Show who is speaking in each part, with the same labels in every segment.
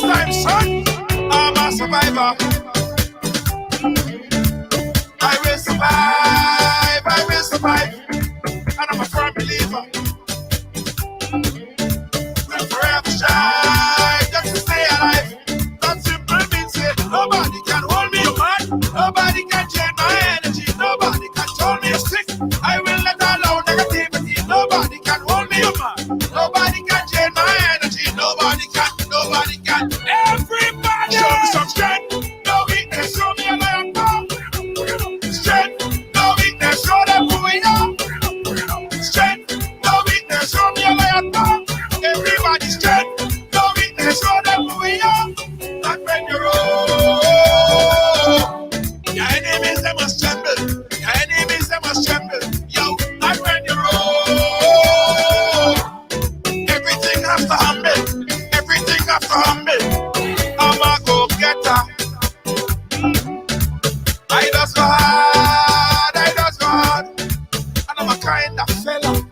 Speaker 1: time, son. I'm a survivor. I will survive. I will survive. And I'm a firm believer. We'll forever shine just to stay alive. That simple means it. Nobody can hold me, man. Nobody can change my energy. Nobody can tell me sick. I will let alone negativity. Nobody can hold me, man. Nobody can change my energy. Nobody can. Nobody can. Everybody show me some strength. No weakness. Show me a lion. Strength. No weakness. Show them who we are. Strength. No weakness. Show me a lion. Everybody's strength. No weakness. Show them who we are. Not when you're old. Your enemies, they must tremble. Your enemies, they must tremble. Yo, not when you're old. Everything has to humble. Everything has to humble. I'm a go-getter. I just go hard. I just go hard. And I'm a kind of fella.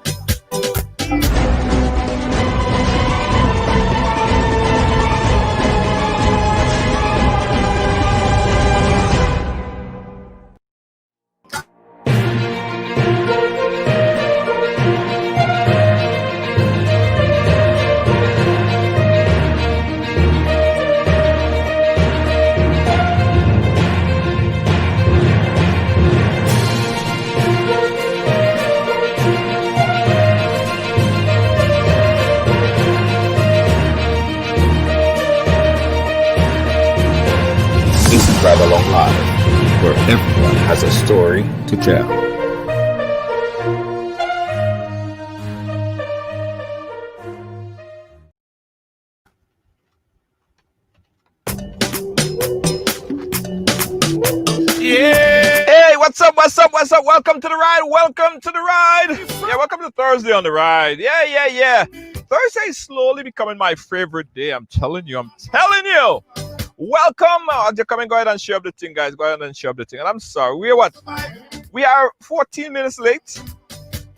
Speaker 2: This is Ridealong Live, where everyone has a story to tell.
Speaker 1: Yeah.
Speaker 3: Hey, what's up? What's up? What's up? Welcome to the ride. Welcome to the ride. Yeah, welcome to Thursday on the ride. Yeah. Thursday is slowly becoming my favorite day. I'm telling you. Welcome. You're coming. Go ahead and share up the thing, guys. Go ahead and share up the thing. And I'm sorry. We are 14 minutes late.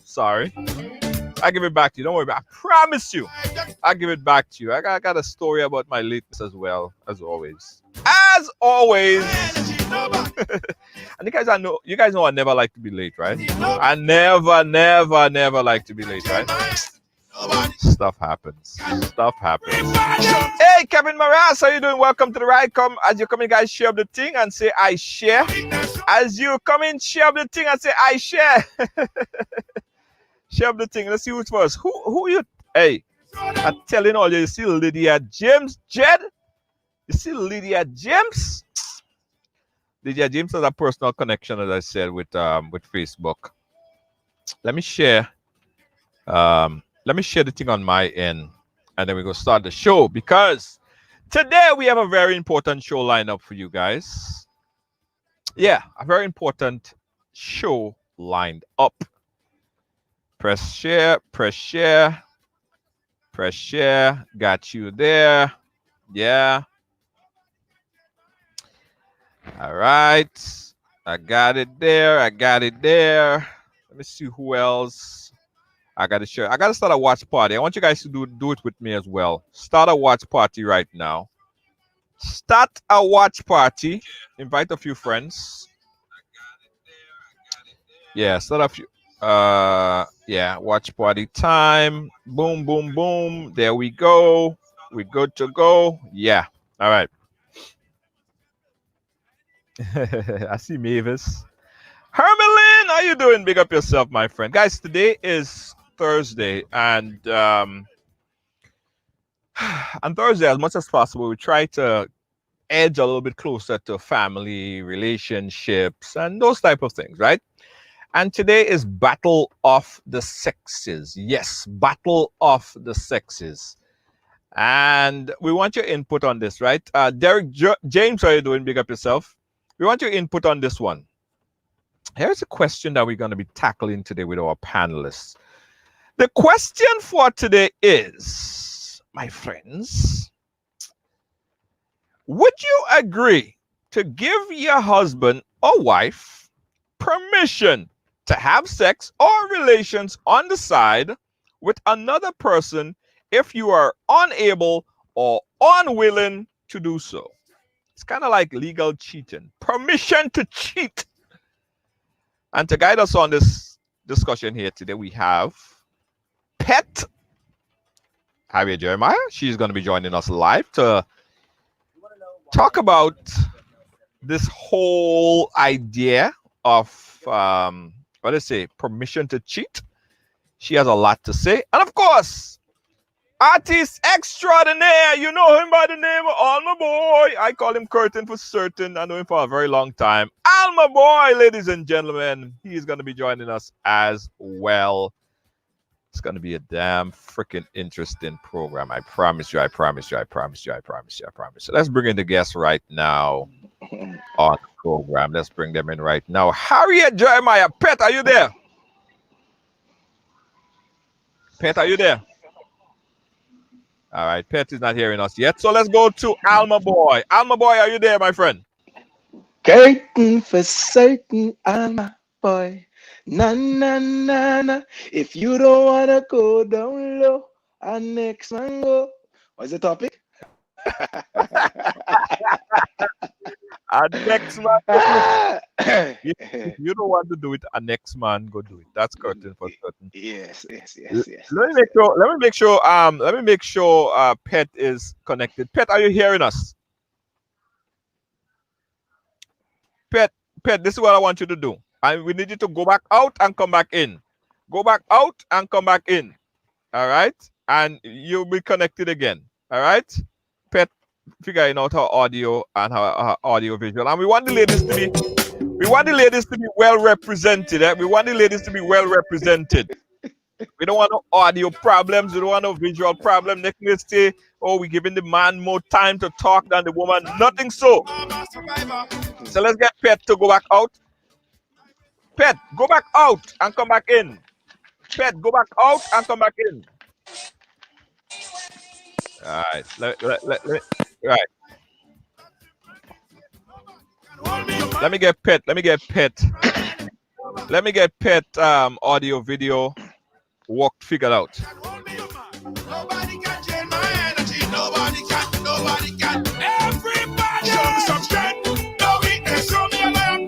Speaker 3: Sorry. I give it back to you. Don't worry about it. I promise you. I'll give it back to you. I got a story about my lateness as well, as always. And you guys know I never like to be late, right? I never like to be late, right? Stuff happens. Hey, Kevin Maras, how you doing? Welcome to the ride. Come as you come in, guys, share up the thing and say I share. As you come in, share up the thing and say I share. Share up the thing. Let's see who's first. Who you? Hey, I'm telling all you see Lydia James, Jed. You see Lydia James? Lydia James has a personal connection, as I said, with Facebook. Let me share. Let me share the thing on my end, and then we're gonna start the show because today we have a very important show lined up for you guys. Yeah, a very important show lined up. Press share. Got you there. Yeah. All right. I got it there. Let me see who else. I got to share. I got to start a watch party. I want you guys to do it with me as well. Start a watch party right now. Start a watch party. Invite a few friends. Yeah, start a few. Yeah, watch party time. Boom, boom, boom. There we go. We're good to go. Yeah. All right. I see Mavis. Hermelin, how you doing? Big up yourself, my friend. Guys, today is Thursday, and on Thursday, as much as possible, we try to edge a little bit closer to family, relationships, and those type of things, right? And today is Battle of the Sexes. Yes, Battle of the Sexes. And we want your input on this, right? Derek James, how are you doing? Big up yourself. We want your input on this one. Here's a question that we're going to be tackling today with our panelists. The question for today is, my friends, would you agree to give your husband or wife permission to have sex or relations on the side with another person if you are unable or unwilling to do so. It's kind of like legal cheating, permission to cheat. And to guide us on this discussion here today, we have Pet Javier Jeremiah. She's going to be joining us live to talk about this whole idea of what is it? Permission to cheat. She has a lot to say, and of course, artist extraordinaire. You know him by the name of Alma Boy. I call him Curtin for certain. I know him for a very long time. Alma Boy, ladies and gentlemen, he's going to be joining us as well. It's going to be a damn freaking interesting program. I promise you. I promise you. I promise you. I promise you. I promise you. Let's bring in the guests right now on the program. Let's bring them in right now. Harriet Jeremiah. Pet, are you there? Pet, are you there? All right, Pet is not hearing us yet. So let's go to Alma Boy. Alma Boy, are you there, my friend?
Speaker 4: Curtain for certain, Alma Boy. Na na na na. If you don't wanna go down low, our next man go. What's the topic?
Speaker 3: Our next man. If you don't want to do it, our next man go do it. That's Curtain for certain.
Speaker 4: Yes.
Speaker 3: Let me make sure Pet is connected. Pet, are you hearing us? Pet, this is what I want you to do. And we need you to go back out and come back in. Go back out and come back in. All right? And you'll be connected again. All right? Pet, figuring out her audio and her audio visual. And we want the ladies to be well represented. We want the ladies to be well represented. We don't want no audio problems. We don't want no visual problem. Next thing say, oh, we're giving the man more time to talk than the woman. Nothing so. So let's get Pet to go back out. Pet, go back out and come back in. Pet, go back out and come back in. All right. Right. Let me get Pet. Let me get Pet audio video worked figured out.
Speaker 1: Nobody can change my energy. Nobody can. Everybody show me some strength. No weakness, show me a lion.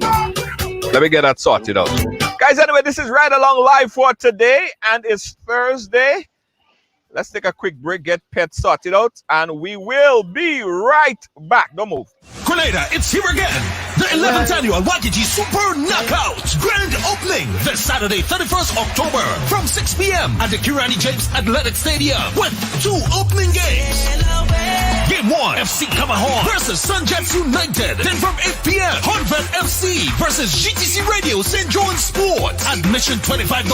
Speaker 3: Let me get that sorted out. Guys, anyway, this is Ridealong Live for today, and it's Thursday. Let's take a quick break, get Pet sorted out, and we will be right back. Don't move.
Speaker 5: Grenada, it's here again. The 11th annual Waikiki Super Knockout Grand Opening this Saturday, 31st October from 6 p.m. at the Kirani James Athletic Stadium with 2 opening games. Game 1, FC Kamahon versus Sunjets United. Then from 8 p.m., Hornvet FC versus GTC Radio St. John Sport. Admission $25.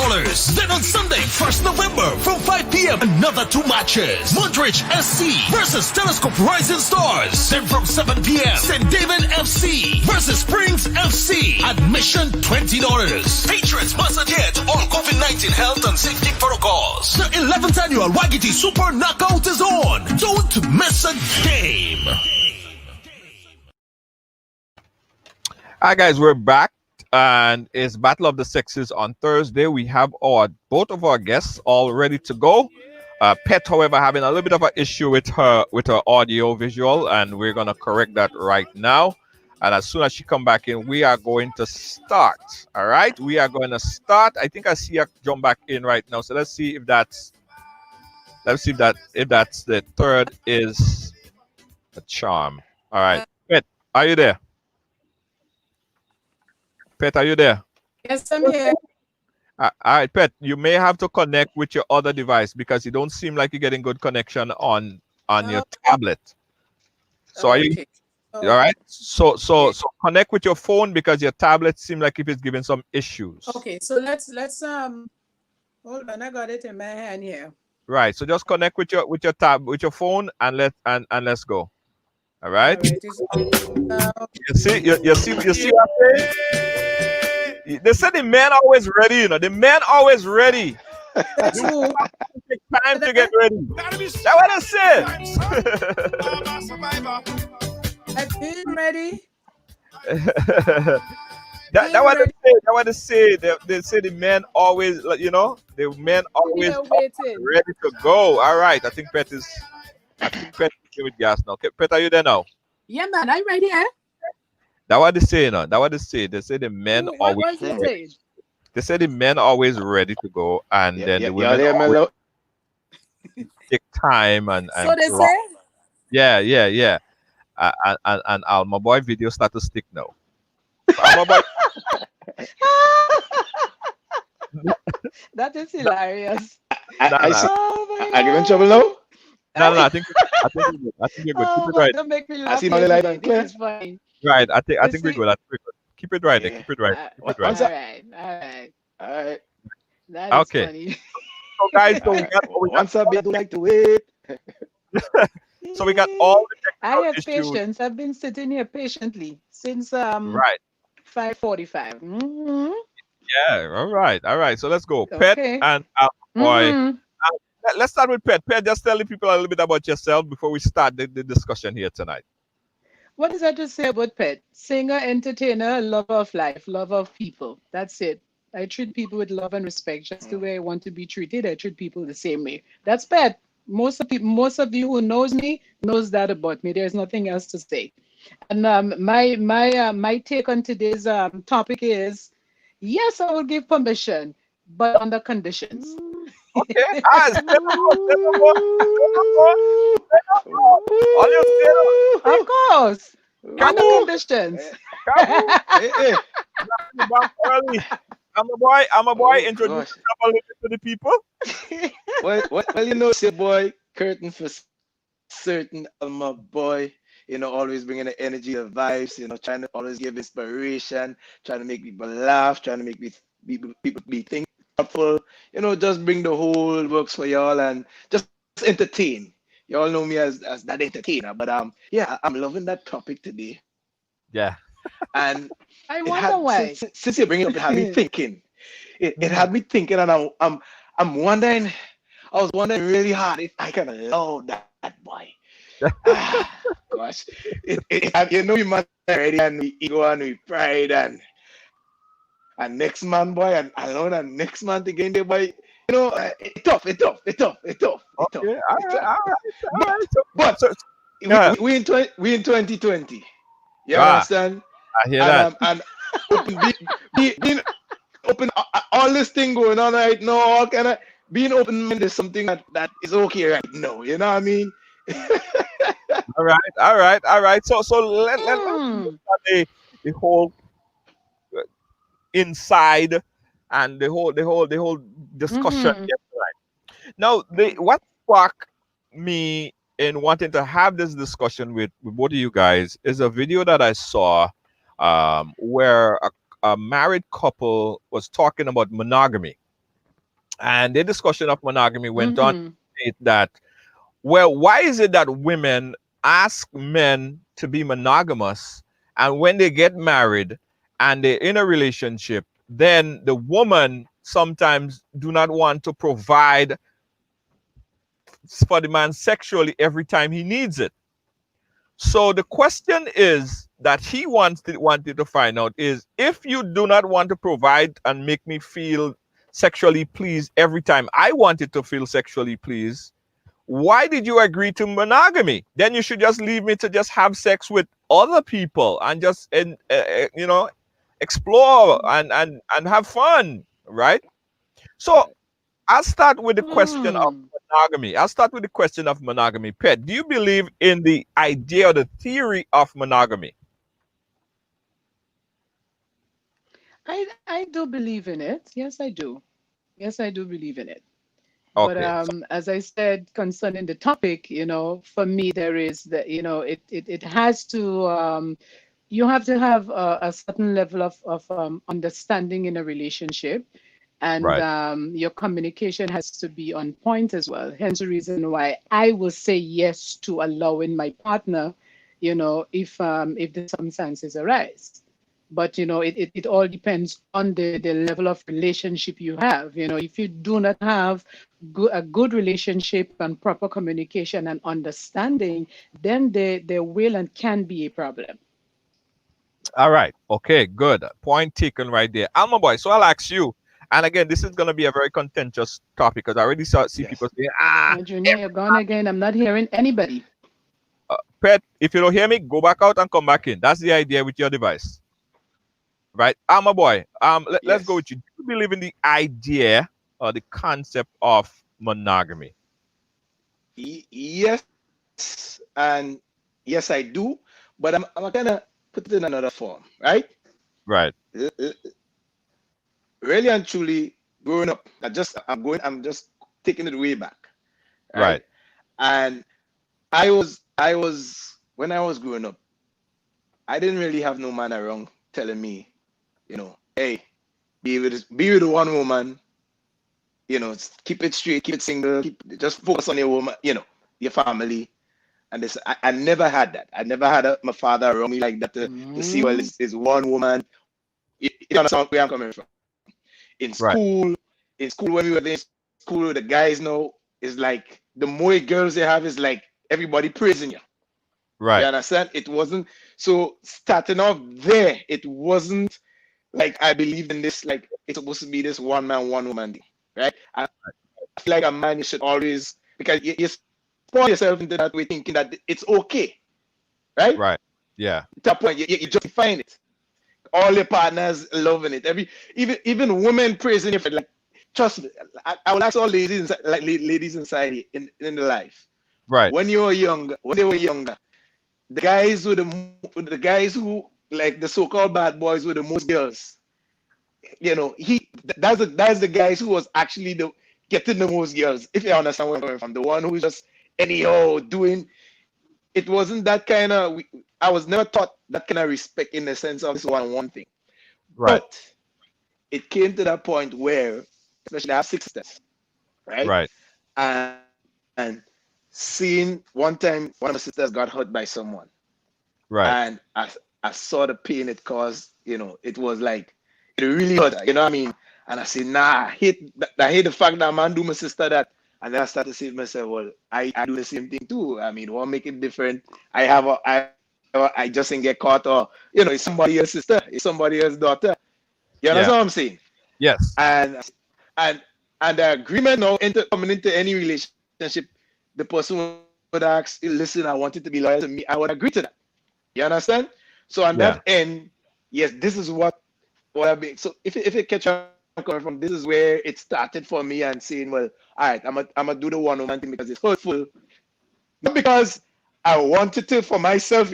Speaker 5: Then on Sunday, 1st November from 5 p.m., another 2 matches. Montreal SC versus Telescope Rising Stars. Then from 7 p.m., St. David FC versus Springs FC. Admission $20. Patrons must adhere to all COVID-19 health and safety protocols. The 11th annual Waikiki Super Knockout is on. Don't miss a game.
Speaker 3: Hi guys, we're back, and it's Battle of the Sexes on Thursday. We have both of our guests all ready to go. Pet, however, having a little bit of an issue with her audio visual, and we're gonna correct that right now. And as soon as she come back in, we are going to start. All right, we are going to start. I think I see her jump back in right now. So let's see if that's the third is a charm. All right, Pet, are you there? Pet, are you there?
Speaker 6: Yes, I'm here.
Speaker 3: All right, Pet, you may have to connect with your other device because you don't seem like you're getting good connection on your tablet. So are you all right? So connect with your phone because your tablet seems like if it's giving some issues.
Speaker 6: Okay, so let's hold on, I got it in my hand here.
Speaker 3: Right. So just connect with your phone and let's go. All right. You see what I'm saying? They said the man always ready, you know. The man always ready.
Speaker 6: That's true.
Speaker 3: Take time to get ready. That's what I said.
Speaker 6: I feel ready.
Speaker 3: That what they say. They say the man always, you know, the man always ready to go. All right. I think Pet is I think Pet is with gas now. Okay, Pet, are you there now?
Speaker 6: Yeah, man, I'm right here.
Speaker 3: That what they say now. That what they say. They say the men
Speaker 6: What
Speaker 3: always
Speaker 6: was he
Speaker 4: Hmm.
Speaker 3: ready.
Speaker 6: saying?
Speaker 3: They say the men always ready to go, and
Speaker 4: Yeah,
Speaker 3: then
Speaker 4: yeah,
Speaker 3: the
Speaker 4: y'all
Speaker 3: women
Speaker 4: there,
Speaker 3: always
Speaker 4: Melo?
Speaker 3: take time and
Speaker 6: So they
Speaker 3: long.
Speaker 6: say?
Speaker 3: Yeah, yeah, yeah. And Alma Boy video start to stick now. Alma Boy,
Speaker 6: That is hilarious.
Speaker 4: I
Speaker 3: nah,
Speaker 4: see.
Speaker 3: nah,
Speaker 6: Oh
Speaker 4: I give him
Speaker 6: my
Speaker 4: trouble now.
Speaker 3: no, no, no.
Speaker 6: God.
Speaker 3: I think we're good. I think we're good. Keep
Speaker 6: Oh
Speaker 3: it
Speaker 6: God,
Speaker 3: right.
Speaker 6: don't make me
Speaker 4: I
Speaker 6: laugh
Speaker 4: see now
Speaker 6: here
Speaker 4: the light
Speaker 6: today.
Speaker 4: and
Speaker 6: This
Speaker 4: clear.
Speaker 6: is funny.
Speaker 3: Right. I
Speaker 6: You
Speaker 3: think we're
Speaker 6: see?
Speaker 3: good. I think we're good. Keep it right there.
Speaker 4: Yeah.
Speaker 3: Keep it right. Keep it right.
Speaker 4: Once
Speaker 6: All
Speaker 4: I,
Speaker 6: right, all right.
Speaker 4: all right.
Speaker 6: That is
Speaker 3: Okay.
Speaker 6: funny.
Speaker 3: So guys,
Speaker 4: All right.
Speaker 3: we got
Speaker 4: Once I be, I don't like to wait.
Speaker 3: so we got all the
Speaker 6: I
Speaker 3: technical
Speaker 6: have
Speaker 3: issues.
Speaker 6: patience. I've been sitting here patiently since
Speaker 3: Right.
Speaker 6: 5:45.
Speaker 3: Yeah. All right. All right. So let's go. Pet
Speaker 6: Okay.
Speaker 3: and Alma Boy.
Speaker 6: Mm-hmm.
Speaker 3: Let's start with Pet. Pet, just tell the people a little bit about yourself before we start the discussion here tonight.
Speaker 6: What is that to say about Pet? Singer, entertainer, lover of life, lover of people. That's it. I treat people with love and respect, just the way I want to be treated. I treat people the same way. That's Pet. Most of you who knows me knows that about me. There's nothing else to say. And my take on today's topic is, yes, I will give permission, but under conditions.
Speaker 3: Okay. Ah, say no more. Say no more. Say no more. All you say,
Speaker 6: Of course, under
Speaker 3: Kamu,
Speaker 6: conditions.
Speaker 3: Kamu,
Speaker 4: Hey, hey.
Speaker 3: you back early. I'm a boy.
Speaker 4: Oh
Speaker 3: Introduce
Speaker 4: gosh.
Speaker 3: yourself a little bit to the people.
Speaker 4: Well, it's your boy Curtain for certain Alma boy. Always bringing the energy, the vibes. Trying to always give inspiration, trying to make people laugh, trying to make people be thoughtful. Just bring the whole works for y'all and just entertain. Y'all know me as that entertainer, but yeah, I'm loving that topic today,
Speaker 3: Yeah.
Speaker 4: and
Speaker 6: I
Speaker 4: it
Speaker 6: wonder
Speaker 4: had
Speaker 6: why.
Speaker 4: since you bring it up, it had me thinking. It had me thinking, and I'm wondering. I was wondering really hard if I can allow that boy. Ah, gosh, we man already, and we ego and we pride, and next man boy, and allow that next man to get in there, boy. It's tough, it's tough,
Speaker 3: Okay. All
Speaker 4: it's
Speaker 3: right.
Speaker 4: tough.
Speaker 3: All right. All
Speaker 4: But
Speaker 3: right.
Speaker 4: but
Speaker 3: So yeah.
Speaker 4: we in 2020. You
Speaker 3: Ah,
Speaker 4: understand?
Speaker 3: I hear
Speaker 4: And
Speaker 3: that.
Speaker 4: open, being open, all this thing going on right now, all kind of being open minded is something that is okay right now. You know what I mean?
Speaker 3: All right. All right. All right. So let's look
Speaker 6: Hmm.
Speaker 3: at the whole inside and the whole discussion
Speaker 6: Mm-hmm.
Speaker 3: yesterday. Now, what sparked me in wanting to have this discussion with both of you guys is a video that I saw, where a married couple was talking about monogamy, and the discussion of monogamy went on to
Speaker 6: Mm-hmm.
Speaker 3: state that, well, why is it that women ask men to be monogamous, and when they get married and they're in a relationship, then the woman sometimes do not want to provide for the man sexually every time he needs it. So the question is that he wanted to find out is, if you do not want to provide and make me feel sexually pleased every time I wanted to feel sexually pleased, why did you agree to monogamy? Then you should just leave me to just have sex with other people and just explore and have fun, right? So I'll start with the question of
Speaker 6: Hmm.
Speaker 3: monogamy. I'll start with the question of monogamy. Pet, do you believe in the idea or the theory of monogamy?
Speaker 6: I do believe in it. Yes, I do. Yes, I do believe in it. But
Speaker 3: Okay. So,
Speaker 6: as I said concerning the topic, for me there is it has to you have to have a certain level of understanding in a relationship, and
Speaker 3: right.
Speaker 6: your communication has to be on point as well. Hence the reason why I will say yes to allowing my partner, if the circumstances arise. But it all depends on the level of relationship you have. If you do not have a good relationship and proper communication and understanding, then there will and can be a problem.
Speaker 3: All right. Okay, good. Point taken right there. Alma boy, so I'll ask you, And again, this is going to be a very contentious topic because I already see
Speaker 4: Yes.
Speaker 3: people saying,
Speaker 6: Junior, you're gone again. I'm not hearing anybody.
Speaker 3: Pet, if you don't hear me, go back out and come back in. That's the idea with your device, right? I'm a boy. Let's go
Speaker 4: Yes.
Speaker 3: with you. Do you believe in the idea or the concept of monogamy?
Speaker 4: Yes, and yes, I do. But I'm gonna put it in another form, right?
Speaker 3: Right,
Speaker 4: Really and truly, growing up, I'm just taking it way back, right?
Speaker 3: right,
Speaker 4: And I was when I was growing up, I didn't really have no man around telling me, hey, be with one woman, keep it straight, keep it single, just focus on your woman, your family. And this, I never had that. I never had my father around me like that to see, well,
Speaker 6: Mm.
Speaker 4: is one woman. You understand where I'm coming from? In
Speaker 3: right,
Speaker 4: school when we were in school, the guys know is like the more girls they have is like everybody praising you. You
Speaker 3: right,
Speaker 4: understand? It wasn't so starting off there. It wasn't like I believed in this. Like it's supposed to be this one man, one woman thing, right? I feel like a man you should always because you spoil yourself into that way thinking that it's okay, right?
Speaker 3: right. Yeah,
Speaker 4: To that point, you justifying it. All your partners loving it. Even women praising you for like. Trust me, I will ask all ladies inside, like ladies inside here in the life.
Speaker 3: right,
Speaker 4: When they were younger, the guys who like the so-called bad boys with the most girls. That's the guys who was actually the getting the most girls. If you understand where I'm coming from, the one who's just anyhow doing. It wasn't that kind of. I was never taught that kind of respect in the sense of this one thing.
Speaker 3: right,
Speaker 4: But it came to that point where, especially I have 6 sisters, right?
Speaker 3: right,
Speaker 4: And seeing one time one of my sisters got hurt by someone,
Speaker 3: right,
Speaker 4: and I saw the pain it caused. It was like it really hurt her. You know what I mean? And I said, nah, I hate the fact that man do my sister that. And then I started to say to myself, well, I do the same thing too. I mean, what make it different? I just didn't get caught, or it's somebody else's sister, it's somebody else's daughter. You
Speaker 3: yeah,
Speaker 4: understand what I'm saying?
Speaker 3: yes,
Speaker 4: And and the agreement now coming into any relationship, the person would ask, "Hey, listen, I want you to be loyal to me. I would agree to that. You understand? So on
Speaker 3: yeah,
Speaker 4: that end, yes, this is what I mean. So if it catch on coming from, this is where it started for me and saying, well, all right, I'm gonna do the one woman thing because it's hurtful, not because I wanted to for myself.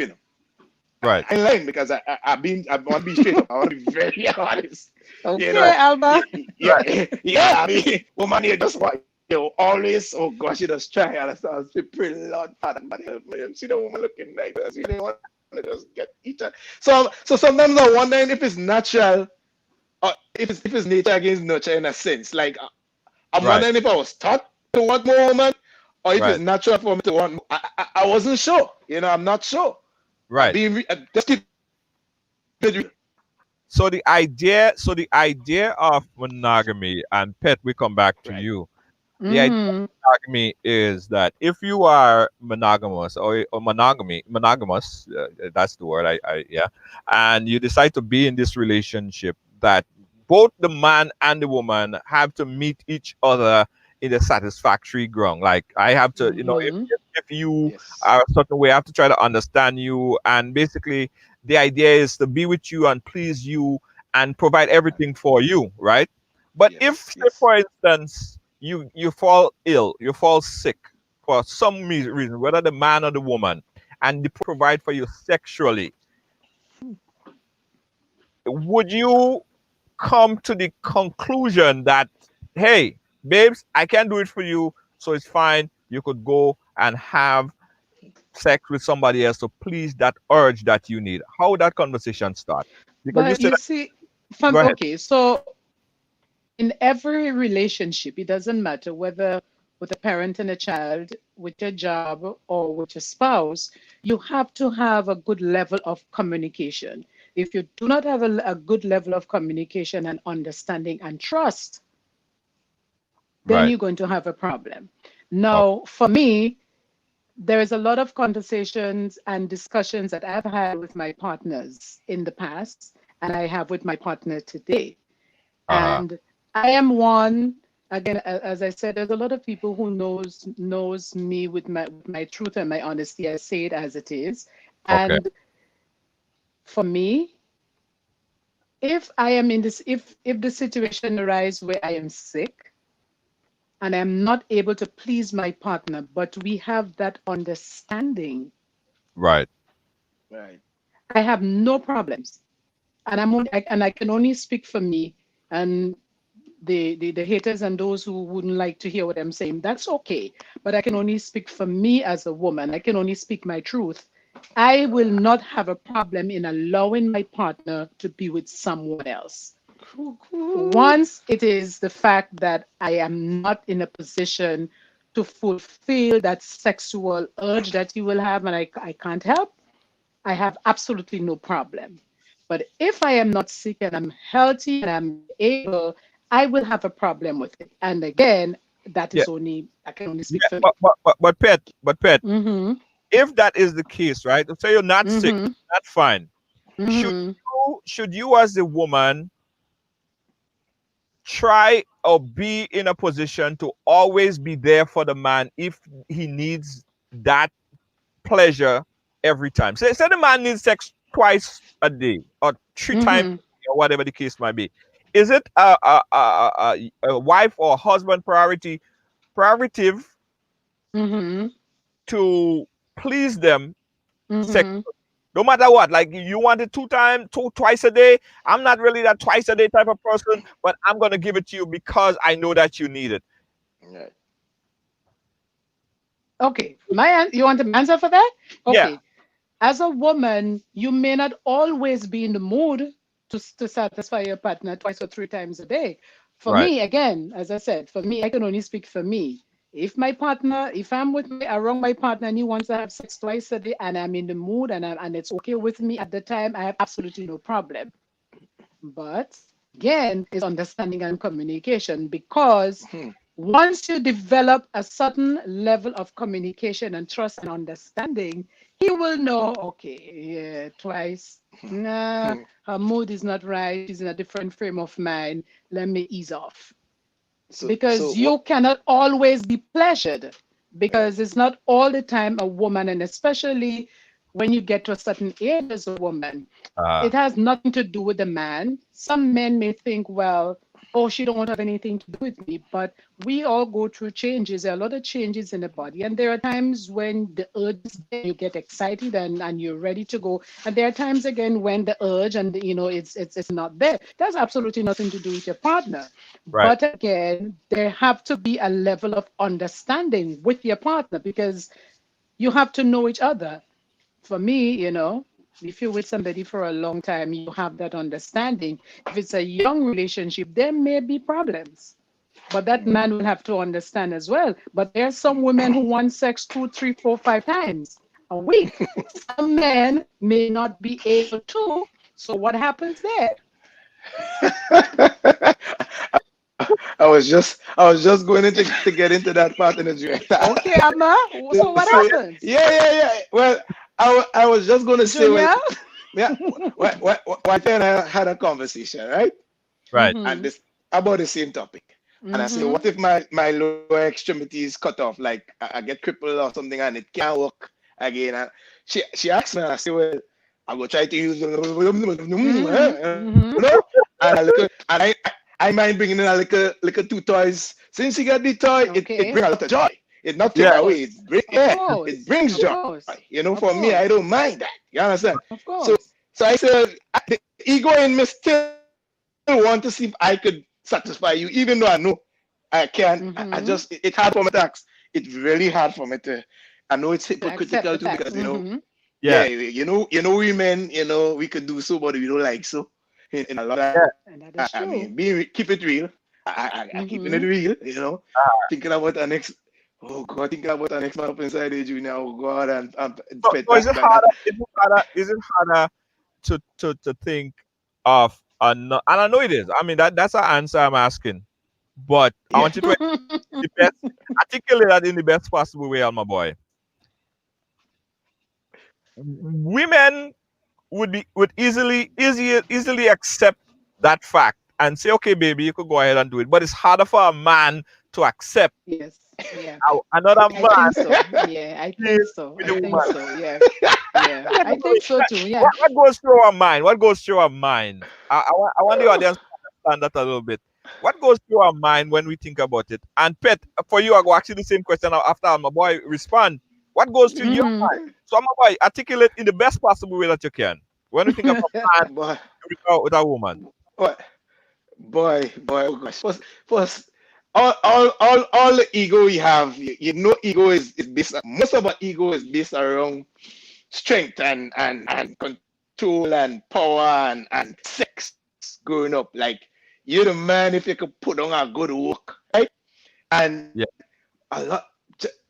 Speaker 3: right,
Speaker 4: I ain't lying because I want to be straight up. I want to be very honest. You
Speaker 6: Okay,
Speaker 4: know,
Speaker 6: Alba.
Speaker 3: right,
Speaker 4: yeah. I mean, woman, you just want always. Oh gosh, you just try. And I start to pray, Lord, Father, see the woman looking like this. You don't want to just get each other. So sometimes I wonder if it's natural or if it's nature against nurture in a sense. Like I'm
Speaker 3: right,
Speaker 4: wondering if I was taught to want more woman or if it's
Speaker 3: right,
Speaker 4: natural for me to want. I wasn't sure. I'm not sure.
Speaker 3: right.
Speaker 4: Just keep it real.
Speaker 3: So the idea of monogamy, and Pet, we come back to
Speaker 4: Right.
Speaker 3: you. The idea of
Speaker 6: Mm-hmm.
Speaker 3: monogamy is that if you are monogamous or monogamous, that's the word. Yeah, and you decide to be in this relationship, that both the man and the woman have to meet each other in a satisfactory ground. Like I have to,
Speaker 6: Mm-hmm.
Speaker 3: if you
Speaker 4: Yes.
Speaker 3: are a certain way, I have to try to understand you, and basically the idea is to be with you and please you and provide everything for you, right? But if,
Speaker 4: Yes.
Speaker 3: say,
Speaker 4: Yes.
Speaker 3: for instance, you fall ill, you fall sick for some reason, whether the man or the woman, and they provide for you sexually, would you come to the conclusion that, hey, babes, I can do it for you, so it's fine. You could go and have sex with somebody else to please that urge that you need. How would that conversation start? Because you
Speaker 6: But
Speaker 3: said,
Speaker 6: you see,
Speaker 3: go ahead.
Speaker 6: okay, so in every relationship, it doesn't matter whether with a parent and a child, with your job, or with your spouse, you have to have a good level of communication. If you do not have a good level of communication and understanding and trust, then
Speaker 3: Right.
Speaker 6: you're going to have a problem.
Speaker 3: Okay.
Speaker 6: Now, for me, there is a lot of conversations and discussions that I've had with my partners in the past, and I have with my partner today.
Speaker 3: Uh-huh.
Speaker 6: And I am one. Again, as I said, there's a lot of people who knows me with my truth and my honesty. I say it as it is.
Speaker 3: Okay.
Speaker 6: And for me, if I am in this, if the situation arises where I am sick and I'm not able to please my partner, but we have that understanding,
Speaker 3: Right.
Speaker 4: Right.
Speaker 6: I have no problems. And I can only speak for me. And the haters and those who wouldn't like to hear what I'm saying, that's okay. But I can only speak for me as a woman. I can only speak my truth. I will not have a problem in allowing my partner to be with someone else. Once it is the fact that I am not in a position to fulfill that sexual urge that you will have, and I can't help, I have absolutely no problem. But if I am not sick and I'm healthy and I'm able, I will have a problem with it. And again, that
Speaker 3: Yeah.
Speaker 6: is only, I can only speak
Speaker 3: Yeah.
Speaker 6: for me.
Speaker 3: But pet,
Speaker 6: Mm-hmm.
Speaker 3: if that is the case, right? Say you're not sick,
Speaker 6: Mm-hmm.
Speaker 3: that's fine. Should
Speaker 6: Mm-hmm.
Speaker 3: you as a woman try or be in a position to always be there for the man if he needs that pleasure every time? Say the man needs sex twice a day or three times
Speaker 6: Mm-hmm.
Speaker 3: or whatever the case might be. Is it a wife or husband prerogative
Speaker 6: Mm-hmm.
Speaker 3: to please them sex?
Speaker 6: Mm-hmm.
Speaker 3: No matter what, like you want it twice a day. I'm not really that twice a day type of person, but I'm gonna give it to you because I know that you need it.
Speaker 4: Right.
Speaker 6: Okay. You want an answer for that?
Speaker 3: Yeah,
Speaker 6: Okay. As a woman, you may not always be in the mood to satisfy your partner twice or three times a day. For
Speaker 3: right,
Speaker 6: me, again, as I said, for me, I can only speak for me. If I'm around my partner and he wants to have sex twice a day and I'm in the mood and it's okay with me at the time, I have absolutely no problem. But again, is understanding and communication, because
Speaker 4: Hmm.
Speaker 6: once you develop a certain level of communication and trust and understanding, he will know, okay, yeah, twice. Nah,
Speaker 4: Hmm.
Speaker 6: her mood is not right. She's in a different frame of mind. Let me ease off.
Speaker 4: So
Speaker 6: Because
Speaker 4: what?
Speaker 6: you cannot always be pleasured,
Speaker 4: Right.
Speaker 6: because it's not all the time a woman, and especially when you get to a certain age as a woman,
Speaker 3: uh,
Speaker 6: it has nothing to do with the man. Some men may think, well, oh, she don't have anything to do with me, but we all go through changes. There are a lot of changes in the body, and there are times when the urge is there, you get excited and you're ready to go, and there are times again when the urge and it's not there. That's absolutely nothing to do with your partner.
Speaker 3: right.
Speaker 6: But again, there have to be a level of understanding with your partner, because you have to know each other. For me, if you're with somebody for a long time, you have that understanding. If it's a young relationship, there may be problems, but that man will have to understand as well. But there are some women who want sex two, three, four, five times a week. Some men may not be able to. So what happens there?
Speaker 4: I was just going to get into that part in the dream.
Speaker 6: Okay, Amma. So what
Speaker 4: So
Speaker 6: happens?
Speaker 4: yeah. Well, I was just going to say, well,
Speaker 6: Junior?
Speaker 4: yeah, one time I had a conversation, right?
Speaker 3: Right.
Speaker 4: And
Speaker 6: Mm-hmm.
Speaker 4: this about the same topic. And I say,
Speaker 6: Mm-hmm.
Speaker 4: what if my lower extremity is cut off, like I get crippled or something, and it can't work again? And she asked me, and I say, well, I will try to use,
Speaker 6: Mm-hmm. Mm-hmm.
Speaker 4: and I mind bringing in a little two toys. Since you got the toy, it
Speaker 6: Okay.
Speaker 4: brings a lot of joy. It not
Speaker 6: Of
Speaker 3: Yeah.
Speaker 4: take away.
Speaker 6: course.
Speaker 4: Yeah,
Speaker 6: Of
Speaker 4: it
Speaker 6: course.
Speaker 4: brings
Speaker 6: Of
Speaker 4: joy.
Speaker 6: course. Of
Speaker 4: For me, I
Speaker 6: course.
Speaker 4: don't mind that. You understand?
Speaker 6: Of
Speaker 4: So
Speaker 6: course.
Speaker 4: so I said, the ego in me still want to see if I could satisfy you, even though I know I can't. I
Speaker 6: Mm-hmm.
Speaker 4: just it's hard for me to ask. It's really hard for me to. I know it's
Speaker 6: To accept
Speaker 4: hypocritical
Speaker 6: the
Speaker 4: too,
Speaker 6: fact.
Speaker 4: because
Speaker 6: Mm-hmm.
Speaker 3: Yeah.
Speaker 4: yeah, women, we could do so, but we don't like so. In a lot of,
Speaker 3: Yeah.
Speaker 6: And that is
Speaker 4: I
Speaker 6: true.
Speaker 4: mean, keep it real. I keeping it
Speaker 6: Mm-hmm.
Speaker 4: real. Thinking about the next. Oh God, thinking about the next man up inside the junior. Oh God, and pet
Speaker 3: So is
Speaker 4: that
Speaker 3: it
Speaker 4: that that.
Speaker 3: harder? Is it harder to think of and I know it is. I mean that's the answer I'm asking. But I
Speaker 4: Yeah.
Speaker 3: want you to the best articulate that in the best possible way, on my boy. Women would easily accept that fact and say, okay, baby, you could go ahead and do it. But it's harder for a man to accept
Speaker 6: Yes. Yeah.
Speaker 3: another
Speaker 6: I think
Speaker 3: man
Speaker 6: so. Yeah, I
Speaker 3: being
Speaker 6: think so.
Speaker 3: with
Speaker 6: I
Speaker 3: a
Speaker 6: think
Speaker 3: woman.
Speaker 6: so. Yeah. Yeah.
Speaker 3: Yeah,
Speaker 6: I think so too. Yeah.
Speaker 3: what goes through our mind? What goes through our mind? I want the audience to understand that a little bit. What goes through our mind when we think about it? And Pet, for you, I go ask you the same question after my boy respond. What goes through your
Speaker 6: Hmm.
Speaker 3: mind? So my boy, articulate in the best possible way that you can. When we think of a man
Speaker 4: Boy,
Speaker 3: with a woman.
Speaker 4: boy, boy, oh gosh. First, all the ego we have, you know, ego is based. Most of our ego is based around strength and control and power and sex growing up. Like you're the man if you could put on a good work, right? And
Speaker 3: Yeah.
Speaker 4: a lot,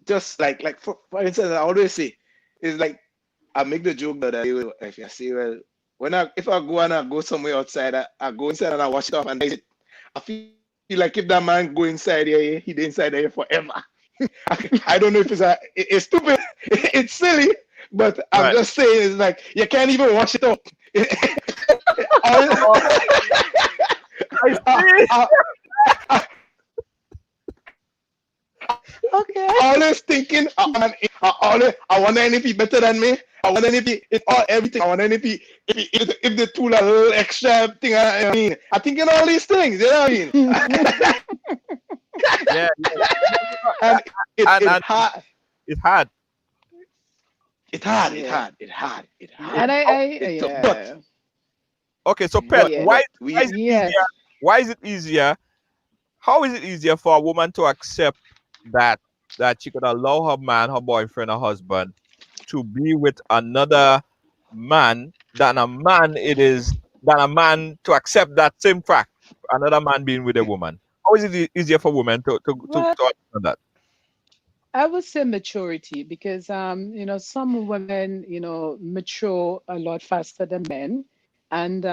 Speaker 4: just like for instance, I always say, it's like I make the joke that if you say, well, if I go and I go somewhere outside, I go inside and I wash it off and I feel like if that man go inside here, he inside there forever. I don't know if it's stupid, it's silly, but I'm
Speaker 3: Right.
Speaker 4: just saying it's like you can't even wash it off. all,
Speaker 3: I see.
Speaker 4: I,
Speaker 6: Okay.
Speaker 4: always thinking, I wonder if he better than me. I wonder if he, it's all everything. I wonder if the tool a little extra thing. I mean, I thinking all these things. You know what I mean?
Speaker 3: Yeah.
Speaker 4: And
Speaker 3: And
Speaker 4: hard.
Speaker 3: it's hard.
Speaker 6: Yeah.
Speaker 4: It
Speaker 6: And
Speaker 4: hard. It's tough. But
Speaker 6: yeah.
Speaker 3: Okay, so Pet,
Speaker 4: but
Speaker 6: Yeah.
Speaker 3: why
Speaker 4: but
Speaker 3: why is
Speaker 4: we
Speaker 3: it easier?
Speaker 6: Yes.
Speaker 3: Why is it easier? How is it easier for a woman to accept that she could allow her man, her boyfriend, her husband to be with another man than a man to accept that same fact, another man being with a woman? How is it easier for women
Speaker 6: Well,
Speaker 3: to understand that?
Speaker 6: I would say maturity because some women mature a lot faster than men, and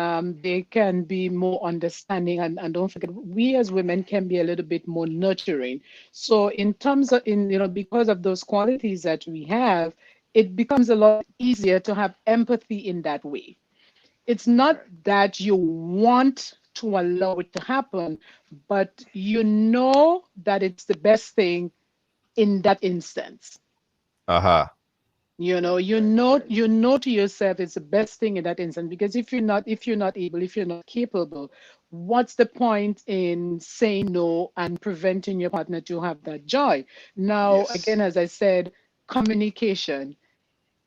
Speaker 6: they can be more understanding, and don't forget we as women can be a little bit more nurturing. So in terms of because of those qualities that we have, it becomes a lot easier to have empathy in that way. It's not
Speaker 4: right.
Speaker 6: that you want to allow it to happen, but you know that it's the best thing in that instance.
Speaker 3: Uh-huh.
Speaker 4: Right.
Speaker 6: You know to yourself it's the best thing in that instance, because if you're not able, if you're not capable, what's the point in saying no and preventing your partner to have that joy? Now
Speaker 4: Yes.
Speaker 6: again, as I said, communication,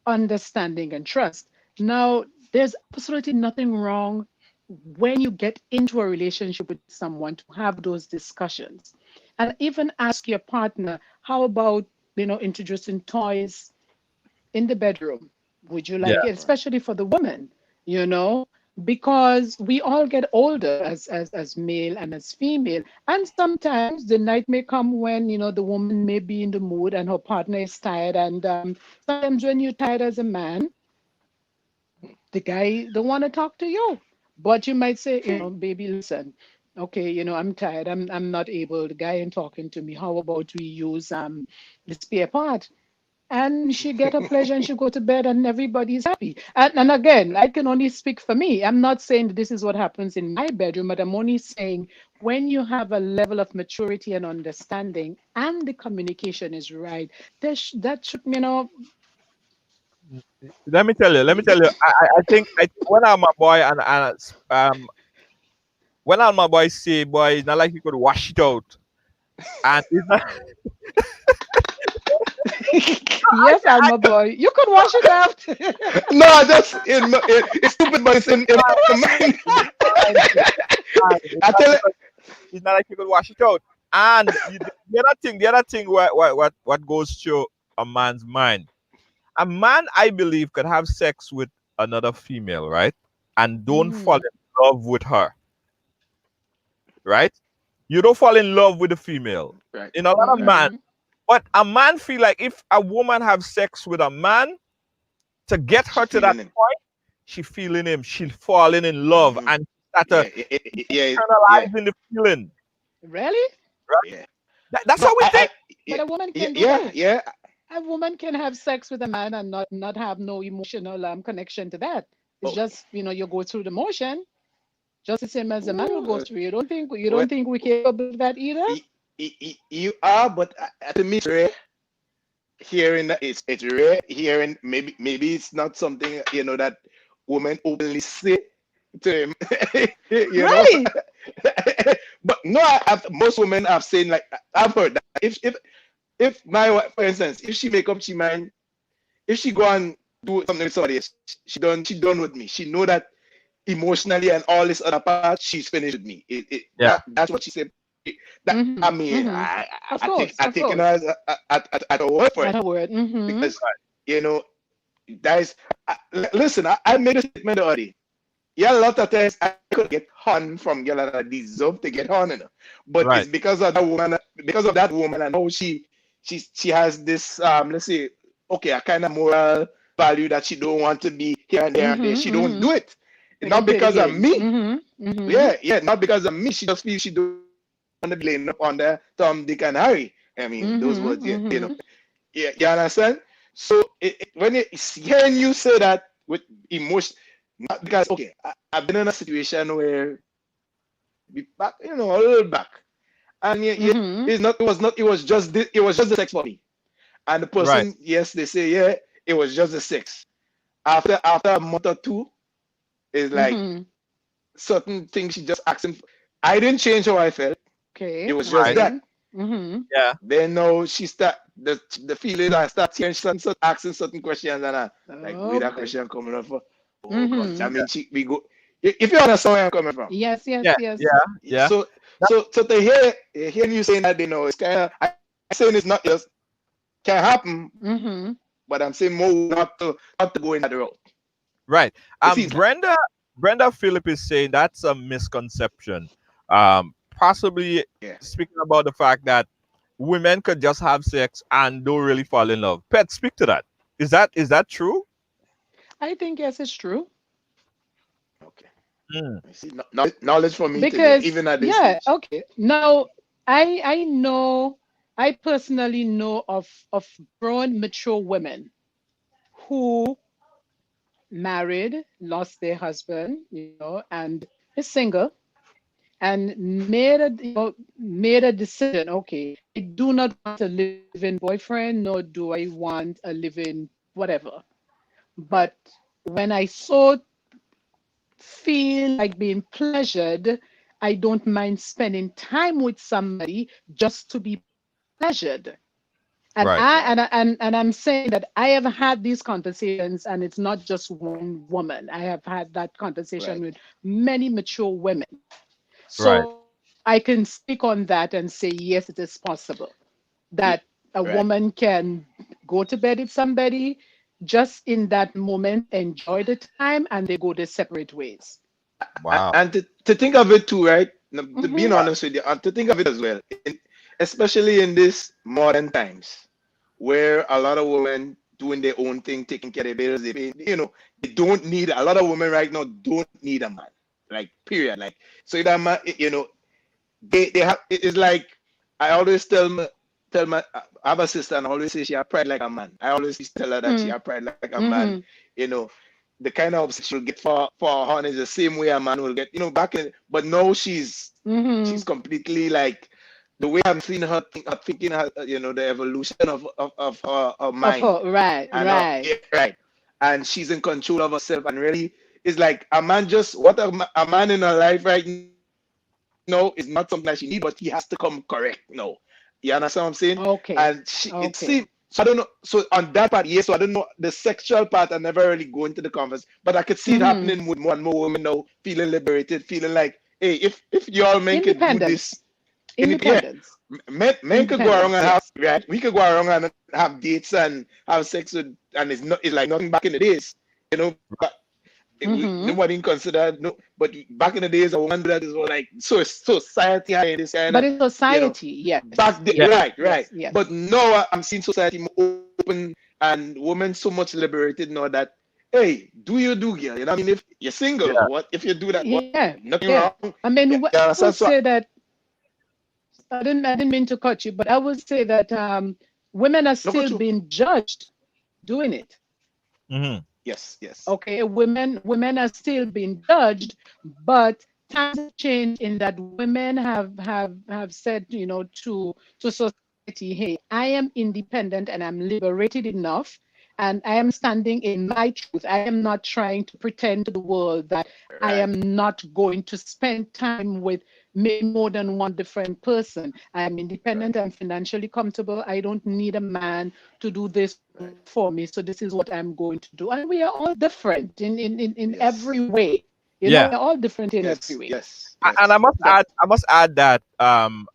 Speaker 6: understanding, and trust. Now, there's absolutely nothing wrong when you get into a relationship with someone to have those discussions and even ask your partner, how about, introducing toys in the bedroom? Would you
Speaker 3: Yeah.
Speaker 6: like it?
Speaker 4: Right.
Speaker 6: Especially for the women, you know, because we all get older as male and as female. And sometimes the night may come when, the woman may be in the mood and her partner is tired. And sometimes when you're tired as a man, the guy don't want to talk to you. But you might say, baby, listen, okay, I'm tired. I'm not able. The guy ain't talking to me. How about we use the spare part? And she get her pleasure and she go to bed and everybody's happy. And again, I can only speak for me. I'm not saying that this is what happens in my bedroom, but I'm only saying when you have a level of maturity and understanding and the communication is right, that should,
Speaker 3: Let me tell you, I think when I'm a boy when I'm a boy say, boy, it's not like you could wash it out. And it's not,
Speaker 6: yes, Alma boy, you could wash it out.
Speaker 4: No, that's it's stupid, but it's in my mind.
Speaker 3: it's
Speaker 4: I
Speaker 3: not
Speaker 4: tell
Speaker 3: like
Speaker 4: you,
Speaker 3: it's not like you could wash it out. And the other thing, what goes through a man's mind. A man, I believe, could have sex with another female, right? And don't fall
Speaker 6: Mhm.
Speaker 3: in love with her, right? You don't fall in love with the female.
Speaker 4: right,
Speaker 3: In a lot of
Speaker 4: right.
Speaker 3: man,
Speaker 6: Mhm.
Speaker 3: but a man feel like if a woman have sex with a man to get
Speaker 4: She
Speaker 3: her to that
Speaker 4: feeling him.
Speaker 3: point, she feeling him, she falling in love,
Speaker 4: Hmm.
Speaker 3: and start to
Speaker 4: Yeah, yeah,
Speaker 3: internalizing the feeling.
Speaker 6: Really?
Speaker 4: yeah.
Speaker 3: That's
Speaker 4: No,
Speaker 3: how we think.
Speaker 6: But
Speaker 4: yeah,
Speaker 6: a woman
Speaker 4: yeah,
Speaker 6: can do
Speaker 4: yeah,
Speaker 6: that.
Speaker 4: yeah.
Speaker 6: A woman can have sex with a man and not have no emotional connection to that. It's
Speaker 4: Oh,
Speaker 6: just, you go through the motion. just the same as a man will go
Speaker 4: Ooh,
Speaker 6: through. You
Speaker 4: well,
Speaker 6: don't think we capable of that either?
Speaker 4: you are, but to me, it's rare hearing that it's rare hearing. Maybe it's not something that women openly say to him. you know,
Speaker 6: Right.
Speaker 4: but no, most women have saying like I've heard that if my wife, for instance, if she make up she mind, if she go and do something with somebody else, she done with me. She know that emotionally and all this other part, she's finished with me.
Speaker 3: Yeah.
Speaker 4: That's what she said. That I
Speaker 6: Mm-hmm.
Speaker 4: mean,
Speaker 6: Mm-hmm. Of course.
Speaker 4: I
Speaker 6: Of
Speaker 4: take it
Speaker 6: course.
Speaker 4: as at a word for
Speaker 6: At
Speaker 4: it
Speaker 6: a word. Mm-hmm.
Speaker 4: because you know that is. Listen, I made a statement already. Yeah, a lot of times I could get horn from girl and I deserve to get horn, but it's
Speaker 3: Right.
Speaker 4: because of that woman and how she has this let's say okay a kind of moral value that she don't want to be here and there and there.
Speaker 6: Mm-hmm.
Speaker 4: She don't
Speaker 6: Mm-hmm.
Speaker 4: do it.
Speaker 6: They
Speaker 4: Not
Speaker 6: don't play the
Speaker 4: because of
Speaker 6: games.
Speaker 4: me.
Speaker 6: Mm-hmm. Mm-hmm.
Speaker 4: Yeah, not because of me. She just feels she don't want to be laying up on the Tom, Dick, and Harry. I mean, those
Speaker 6: Mm-hmm.
Speaker 4: words,
Speaker 6: Mm-hmm.
Speaker 4: yeah, you understand? So when it's hearing you say that with emotion, not because okay, I've been in a situation where we back, a little back, and
Speaker 6: Mm-hmm.
Speaker 4: it was just the sex for me, and the
Speaker 3: Right.
Speaker 4: person, yes, they say yeah, it was just the sex. After a month or two, it's like
Speaker 6: Mm-hmm.
Speaker 4: certain things she just asking. I didn't change how I felt. It
Speaker 6: Okay.
Speaker 4: was just
Speaker 3: Right.
Speaker 6: Okay.
Speaker 4: that.
Speaker 6: Mm-hmm.
Speaker 3: Yeah.
Speaker 4: Then now she start the feelings I start hearing asking certain questions and I like where
Speaker 6: Oh
Speaker 4: that
Speaker 6: boy.
Speaker 4: question coming up for. Oh gosh, I
Speaker 6: Mm-hmm.
Speaker 4: mean we go if you understand where I'm coming from.
Speaker 6: Yes. Yes.
Speaker 3: Yeah.
Speaker 6: Yes.
Speaker 3: Yeah. Yeah.
Speaker 4: So
Speaker 3: That-
Speaker 4: to hearing you saying that it's kinda I'm saying it's not just can happen,
Speaker 6: Mm-hmm.
Speaker 4: but I'm saying more not to go in that route.
Speaker 3: right.
Speaker 4: It seems like
Speaker 3: Brenda Phillip is saying that's a misconception. Possibly
Speaker 4: yeah.
Speaker 3: speaking about the fact that women could just have sex and don't really fall in love. Pet, speak to that. Is that true?
Speaker 6: I think yes, it's true.
Speaker 4: Okay.
Speaker 3: Mm.
Speaker 4: I see knowledge for me today,
Speaker 6: Because
Speaker 4: even at this
Speaker 6: yeah,
Speaker 4: stage.
Speaker 6: okay. Now I know I personally know of grown mature women who married, lost their husband, and is single and made a decision. Okay, I do not want a live-in boyfriend, nor do I want a live-in whatever.
Speaker 4: Right.
Speaker 6: But when I so feel like being pleasured, I don't mind spending time with somebody just to be pleasured. And
Speaker 3: Right.
Speaker 6: I
Speaker 4: Right.
Speaker 6: and I'm saying that I have had these conversations, and it's not just one woman. I have had that conversation
Speaker 4: Right.
Speaker 6: with many mature women.
Speaker 3: Right.
Speaker 6: So I can speak on that and say yes, it is possible
Speaker 4: Yeah.
Speaker 6: that a
Speaker 4: Right.
Speaker 6: woman can go to bed with somebody just in that moment, enjoy the time, and they go their separate ways.
Speaker 3: Wow.
Speaker 4: And to think of it too, right? Now, to being
Speaker 6: Hmm.
Speaker 4: honest with you, and to think of it as well, especially in this modern times, where a lot of women doing their own thing, taking care of their bills, they don't need a lot of women right now don't need a man, like period. Like so, that man, they have. It's like I always tell my I have a sister and I always say she have pride like a man. I always tell her that she have pride like a man.
Speaker 6: Hmm.
Speaker 4: You know, the kind of obsession she'll get for her honey is the same way a man will get. Back in, but now she's
Speaker 6: Hmm.
Speaker 4: completely like the way I'm seeing her thinking, the evolution of her
Speaker 6: Of
Speaker 4: mind
Speaker 6: her, right,
Speaker 4: and her,
Speaker 6: right.
Speaker 4: yeah, right, and she's in control of herself and really it's like a man just what a man in her life right now is not something that she need, but he has to come correct. No, you understand what I'm saying? And
Speaker 6: Okay,
Speaker 4: it seems
Speaker 6: okay.
Speaker 4: so I don't know. So on that part, yes. So I don't know the sexual part. I never really go into the converse, but I could see it happening
Speaker 6: Hmm.
Speaker 4: with more and more women now, feeling liberated, feeling like, hey, if y'all men could do
Speaker 6: Independence,
Speaker 4: this, yeah,
Speaker 6: independence,
Speaker 4: men could go around
Speaker 6: independence.
Speaker 4: and have
Speaker 6: Yes.
Speaker 4: right. We could go around and have dates and have sex with, and it's like nothing back in the days, But
Speaker 6: Hmm.
Speaker 4: nobody considered no. But back in the days, a woman do that is all like so society had this kind
Speaker 6: But
Speaker 4: of,
Speaker 6: in
Speaker 4: you know,
Speaker 6: society, yes,
Speaker 4: back then,
Speaker 3: Yeah.
Speaker 6: yes,
Speaker 4: right.
Speaker 6: yes, yes.
Speaker 4: But now I'm seeing society more open and women so much liberated now that hey, do you do, girl? I mean, if you're single,
Speaker 3: Yeah.
Speaker 4: what if you do that? What
Speaker 6: Yeah,
Speaker 4: nothing
Speaker 6: yeah.
Speaker 4: wrong?
Speaker 6: I mean,
Speaker 4: You
Speaker 6: I would
Speaker 4: understand? So
Speaker 6: say that I didn't mean to cut you, but I would say that women are
Speaker 4: look at
Speaker 6: still
Speaker 4: you.
Speaker 6: being judged doing it.
Speaker 3: Hmm.
Speaker 4: Yes, yes.
Speaker 6: Okay, women are still being judged, but times have changed in that women have said, to society, hey, I am independent and I'm liberated enough, and I am standing in my truth. I am not trying to pretend to the world that I
Speaker 4: Right.
Speaker 6: am not going to spend time with maybe more than one different person. I am
Speaker 4: Right.
Speaker 6: independent, I'm financially comfortable. I don't need a man to do this or do
Speaker 4: Right.
Speaker 6: that for me. So this is what I'm going to do. And we are all different in
Speaker 4: Yes.
Speaker 6: every way.
Speaker 3: Yeah.
Speaker 6: We're all different in every
Speaker 4: Yes.
Speaker 6: way.
Speaker 4: Yes.
Speaker 3: And I
Speaker 4: Yes.
Speaker 3: must
Speaker 6: But
Speaker 3: add, that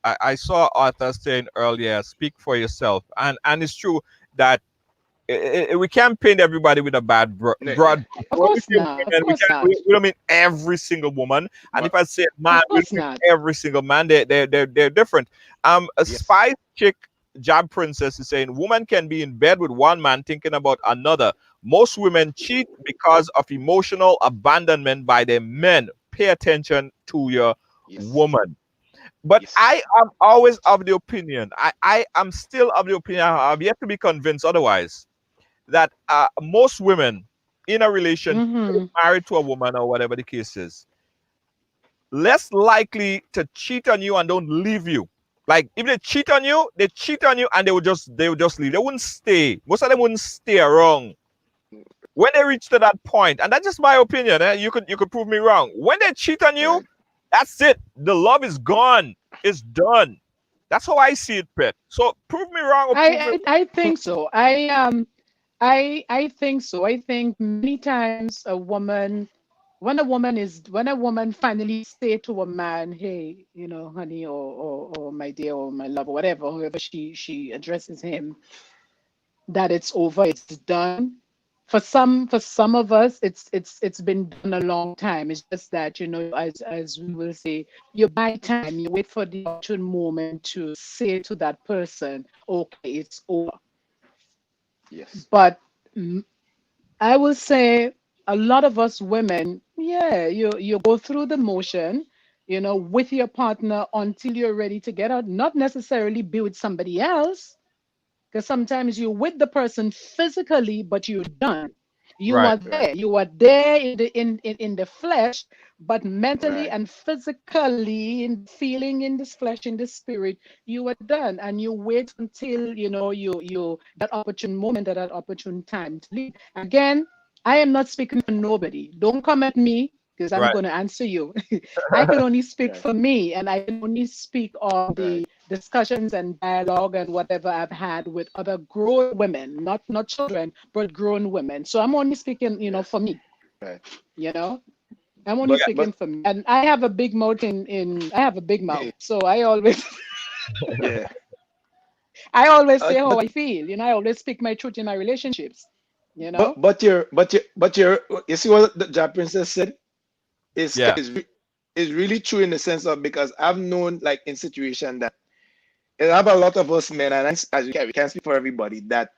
Speaker 3: I saw Arthur saying earlier, speak for yourself, and it's true that we can't paint everybody with a
Speaker 4: No, no.
Speaker 3: broad.
Speaker 6: of
Speaker 3: When we
Speaker 6: course
Speaker 3: say
Speaker 6: not. Of
Speaker 3: women, we
Speaker 6: course
Speaker 3: can't.
Speaker 6: not.
Speaker 3: We don't mean every single woman. And
Speaker 4: But
Speaker 3: if I say man,
Speaker 6: Of
Speaker 3: we don't
Speaker 6: course
Speaker 3: mean
Speaker 6: not.
Speaker 3: every single man. They're different. A
Speaker 4: yes.
Speaker 3: spice chick, Jab Princess, is saying woman can be in bed with one man thinking about another. Most women cheat because of emotional abandonment by their men. Pay attention to your
Speaker 4: Yes.
Speaker 3: woman. But I
Speaker 4: Yes.
Speaker 3: am always of the opinion. I am still of the opinion. I've yet to be convinced otherwise, that most women in a relationship,
Speaker 6: Mm-hmm.
Speaker 3: married to a woman or whatever the case is, less likely to cheat on you and don't leave you. Like if they cheat on you and they would just leave. They wouldn't stay. Most of them wouldn't stay around. When they reach to that point, and that's just my opinion, you could prove me wrong. When they cheat on you,
Speaker 4: Right.
Speaker 3: that's it. The love is gone. It's done. That's how I see it, Pet. So prove me wrong or prove me.
Speaker 6: I think so. I think so. I think many times when a woman finally say to a man, hey, honey, or my dear, or my love, or whatever, whoever she addresses him, that it's over, it's done. For some of us, it's been done a long time. It's just that, as we will say, you buy time, you wait for the opportune moment to say to that person, okay, it's over.
Speaker 4: Yes.
Speaker 6: But mm, I will say a lot of us women, yeah, you go through the motion, with your partner until you're ready to get out. Not necessarily be with somebody else, because sometimes you're with the person physically, but you're done. You
Speaker 3: Right.
Speaker 6: are
Speaker 4: Right.
Speaker 6: there. You are there in the flesh, but mentally
Speaker 4: Right.
Speaker 6: and physically, in feeling, in this flesh, in the spirit, you are done. And you wait until you that opportune moment, at that opportune time to leave. Again, I am not speaking for nobody. Don't come at me because I'm
Speaker 3: Right.
Speaker 6: going to answer you. I can only speak
Speaker 4: Right.
Speaker 6: for me, and I can only speak on
Speaker 4: Right.
Speaker 6: the discussions and dialogue and whatever I've had with other grown women, not children, but grown women. So I'm only speaking,
Speaker 4: Yes.
Speaker 6: for me,
Speaker 4: Right.
Speaker 6: you know. I'm only
Speaker 4: But
Speaker 6: speaking for me. And I have a big mouth in I have a big mouth.
Speaker 4: hey,
Speaker 6: So I always
Speaker 4: yeah.
Speaker 6: I always say how
Speaker 4: But
Speaker 6: I feel. I always speak my truth in my relationships, you
Speaker 4: but
Speaker 6: know.
Speaker 4: but you're but you but you're you see what the Jap princess said is
Speaker 3: Yeah.
Speaker 4: is really true in the sense of, because I've known, like, in situation that I have a lot of us men, and as we can't speak for everybody, that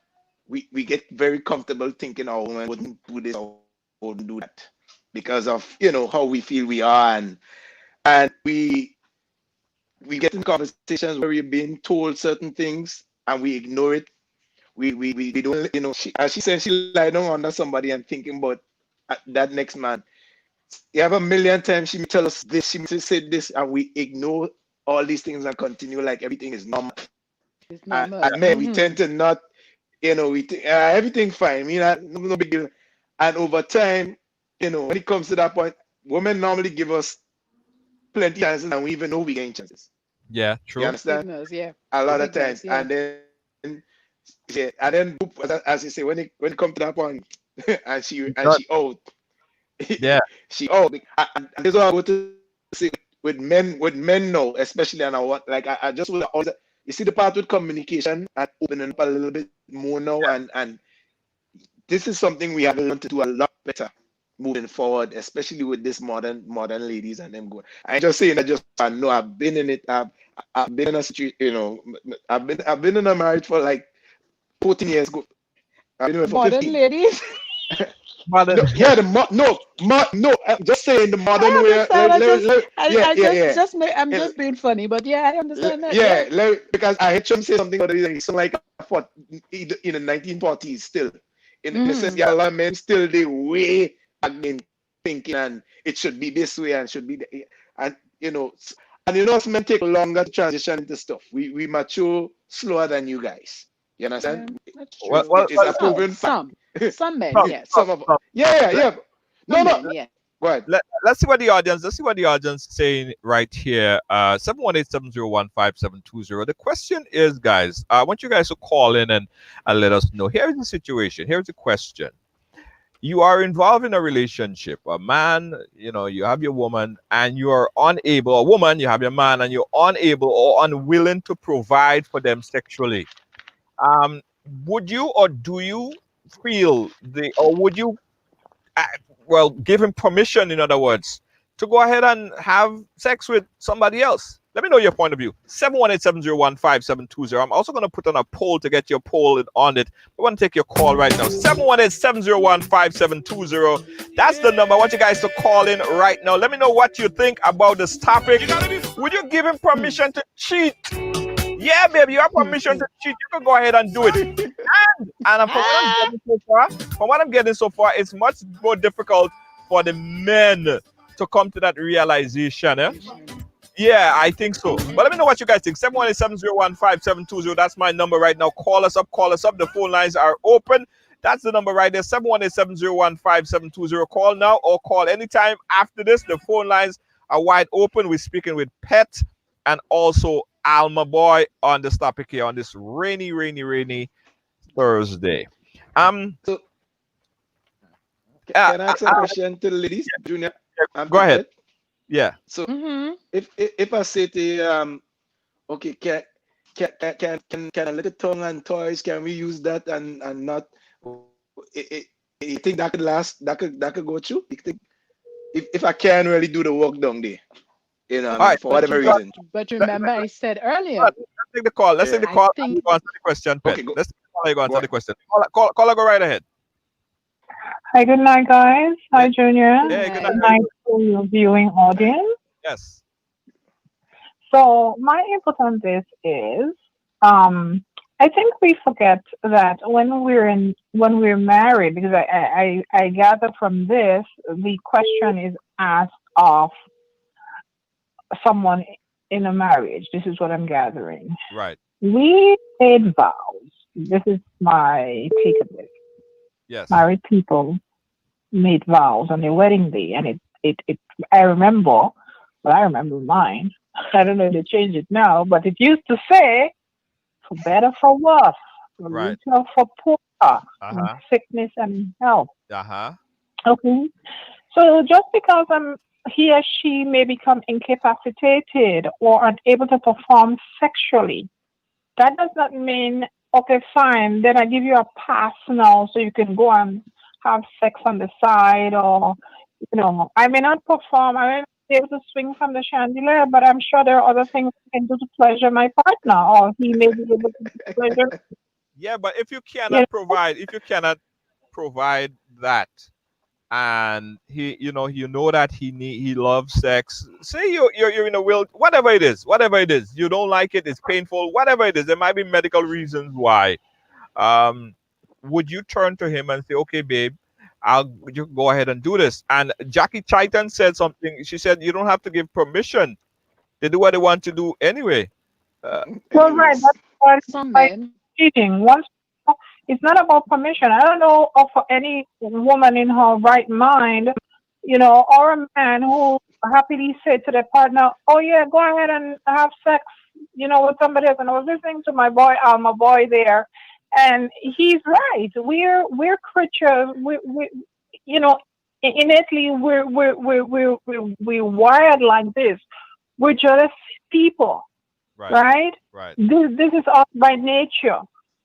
Speaker 4: we get very comfortable thinking our woman wouldn't do this or wouldn't do that because of how we feel we are, and we get in conversations where we're being told certain things and we ignore it. We don't, as she said, she lie down under somebody and thinking about that next man. You have a million times she may tell us this, she may say this, and we ignore all these things and continue like everything is normal.
Speaker 6: It's
Speaker 4: And
Speaker 6: normal.
Speaker 4: men, we tend to not, we think everything fine, no big deal. And over time, when it comes to that point, women normally give us plenty of chances, and we even know we gain chances.
Speaker 3: Yeah.
Speaker 4: You
Speaker 3: True.
Speaker 4: understand?
Speaker 6: Signals, yeah.
Speaker 4: A lot of
Speaker 6: Signals,
Speaker 4: times,
Speaker 6: yeah.
Speaker 4: and then yeah, and then as you say, when it come to that point, and
Speaker 3: Done.
Speaker 4: she out,
Speaker 3: Yeah.
Speaker 4: she out, and this is what I want to say with men now, especially, and I want, like, I just want to always, you see the part with communication and opening up a little bit more now, and this is something we have to learn to do a lot better moving forward, especially with this modern ladies and them going. I ain't just saying that just I know I've been in it. I've been in a situation, I've been in a marriage for like 14 years ago. I've been in it for
Speaker 6: Modern
Speaker 4: 15.
Speaker 6: ladies.
Speaker 3: Mother.
Speaker 4: No, yeah, no, I'm just saying the modern
Speaker 6: I
Speaker 4: way.
Speaker 6: understand. I,
Speaker 4: Yeah,
Speaker 6: I
Speaker 4: yeah,
Speaker 6: just
Speaker 4: yeah.
Speaker 6: just may, I'm
Speaker 4: Yeah,
Speaker 6: just being funny, but yeah, I understand that.
Speaker 4: yeah,
Speaker 6: Yeah.
Speaker 4: because I heard him say something about it. He sound like in the 1940s still. In the sense,
Speaker 6: Mm-hmm.
Speaker 4: yeah, a lot of men still they way back then thinking, and it should be this way and should be that. and us men take longer to transition into stuff. We mature slower than you guys. You
Speaker 6: Yeah,
Speaker 4: understand?
Speaker 6: that's
Speaker 3: Well,
Speaker 6: true.
Speaker 3: well,
Speaker 4: It's
Speaker 3: well,
Speaker 4: a proven fact.
Speaker 6: Some men,
Speaker 3: stop,
Speaker 6: yes.
Speaker 3: stop,
Speaker 4: Some of
Speaker 3: stop.
Speaker 4: yeah. No,
Speaker 6: Some
Speaker 4: no.
Speaker 6: men, yes.
Speaker 4: Go ahead.
Speaker 3: Let's see what the audience. Let's see what the audience is saying right here. 718-701-5720. The question is, guys, I want you guys to call in and let us know. Here's the situation. Here's the question. You are involved in a relationship. A man, you have your woman, and you are unable. A woman, you have your man, and you're unable or unwilling to provide for them sexually. Um, would you or do you feel or would you uh, give him permission, in other words, to go ahead and have sex with somebody else? Let me know your point of view. 718-701-5720. I'm also going to put on a poll to get your poll on it. I want to take your call right now. 718-701-5720. That's the number. I want you guys to call in right now. Let me know what you think about this topic. Would you give him permission to cheat? Yeah, baby, you have permission to cheat. You can go ahead and do it. And from what I'm getting so far, it's much more difficult for the men to come to that realization. Yeah, I think so. But let me know what you guys think. 718-701-5720. That's my number right now. Call us up. Call us up. The phone lines are open. That's the number right there. 718-701-5720. Call now or call anytime after this. The phone lines are wide open. We're speaking with Pet and also Alma Boy on this topic here on this rainy Thursday.
Speaker 4: So can I ask a question to the ladies, Junior?
Speaker 3: Go ahead.
Speaker 4: Pet?
Speaker 3: Yeah.
Speaker 4: So if I say to you, okay, can a little tongue and toys, can we use that and not? You think that could last? That could go through? You think if I can't really do the work down there,
Speaker 3: All right.
Speaker 4: for whatever reason.
Speaker 6: But remember, I said earlier.
Speaker 3: Let's take the call. Let's take the call.
Speaker 6: I think.
Speaker 3: And you go answer the question, Pet.
Speaker 4: Okay, go.
Speaker 3: Let's take the call. You go answer
Speaker 4: Go
Speaker 3: the question. Caller, go right ahead.
Speaker 7: Hi, good night, guys. Hi, Junior.
Speaker 3: Yeah, good night.
Speaker 7: Nice to your viewing audience.
Speaker 3: Yes.
Speaker 7: So my input on this is, I think we forget that when we're married, because I gather from this, the question is asked of someone in a marriage. This is what I'm gathering.
Speaker 3: Right.
Speaker 7: We made vows. This is my take on this.
Speaker 3: Yes.
Speaker 7: Married people made vows on their wedding day, and it I remember mine. I don't know if they changed it now, but it used to say, for better, for worse, for
Speaker 3: Right.
Speaker 7: richer, for poorer, in sickness and health. Okay. So just because he or she may become incapacitated or unable to perform sexually, that does not mean, okay, fine, then I give you a pass now so you can go and have sex on the side, or, I may not perform, I may not be able to swing from the chandelier, but I'm sure there are other things I can do to pleasure my partner, or he may be able to pleasure.
Speaker 3: Yeah, but if you cannot provide that, and you know that he loves sex. Say you're in a will, whatever it is, you don't like it, it's painful, whatever it is. There might be medical reasons why. Would you turn to him and say, okay, babe, you go ahead and do this? And Jackie Titan said something. She said you don't have to give permission. They do what they want to do anyway.
Speaker 7: Well, right, that's what
Speaker 6: Some
Speaker 7: like
Speaker 6: men.
Speaker 7: cheating. Once it's not about permission. I don't know of any woman in her right mind, or a man who happily said to their partner, "Oh yeah, go ahead and have sex, with somebody else." And I was listening to my boy, my boy there, and he's right. We're creatures. We innately we're wired like this. We're jealous people, right?
Speaker 3: Right.
Speaker 7: This is us by nature.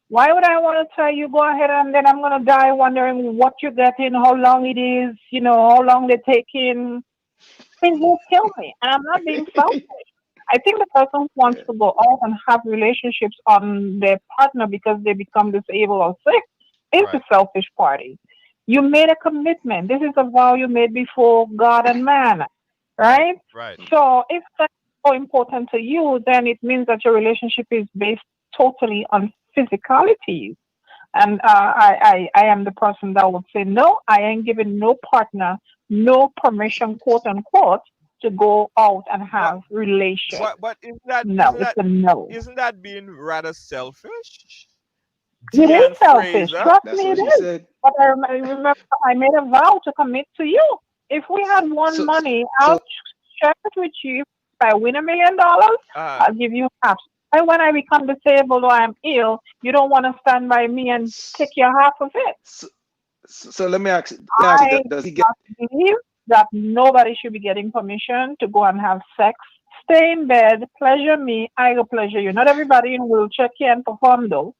Speaker 7: Why would I want to tell you, go ahead, and then I'm going to die wondering what you're getting, how long it is, how long they're taking. It will kill me. And I'm not being selfish. I think the person who wants to go out and have relationships on their partner because they become disabled or sick is the selfish party. You made a commitment. This is a vow you made before God and man, right?
Speaker 3: Right.
Speaker 7: So if that's so important to you, then it means that your relationship is based totally on physicalities. And I am the person that would say, no, I ain't giving no partner no permission, quote unquote, to go out and have relations.
Speaker 3: But isn't that
Speaker 7: it's a no.
Speaker 3: Isn't that being rather selfish?
Speaker 7: It is selfish. Trust
Speaker 4: That's
Speaker 7: me,
Speaker 4: what
Speaker 7: it
Speaker 4: she
Speaker 7: is.
Speaker 4: said.
Speaker 7: But I remember I made a vow to commit to you. If we had won money, I'll share it with you. If I win $1 million, I'll give you half. And when I become disabled or I'm ill, you don't want to stand by me and take your half of it.
Speaker 4: So let me ask you,
Speaker 7: I
Speaker 4: does he get
Speaker 7: believe that nobody should be getting permission to go and have sex. Stay in bed, pleasure me, I will pleasure you. Not everybody in wheelchair can perform though.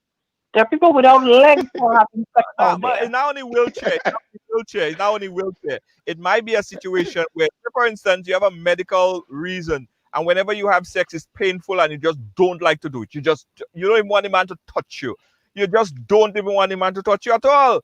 Speaker 7: There are people without legs for having sex out
Speaker 3: but
Speaker 7: there.
Speaker 3: it's not only wheelchair. It's not only wheelchair. It might be a situation where, for instance, you have a medical reason, and whenever you have sex, it's painful, and you just don't like to do it. You don't even want the man to touch you. You just don't even want the man to touch you at all.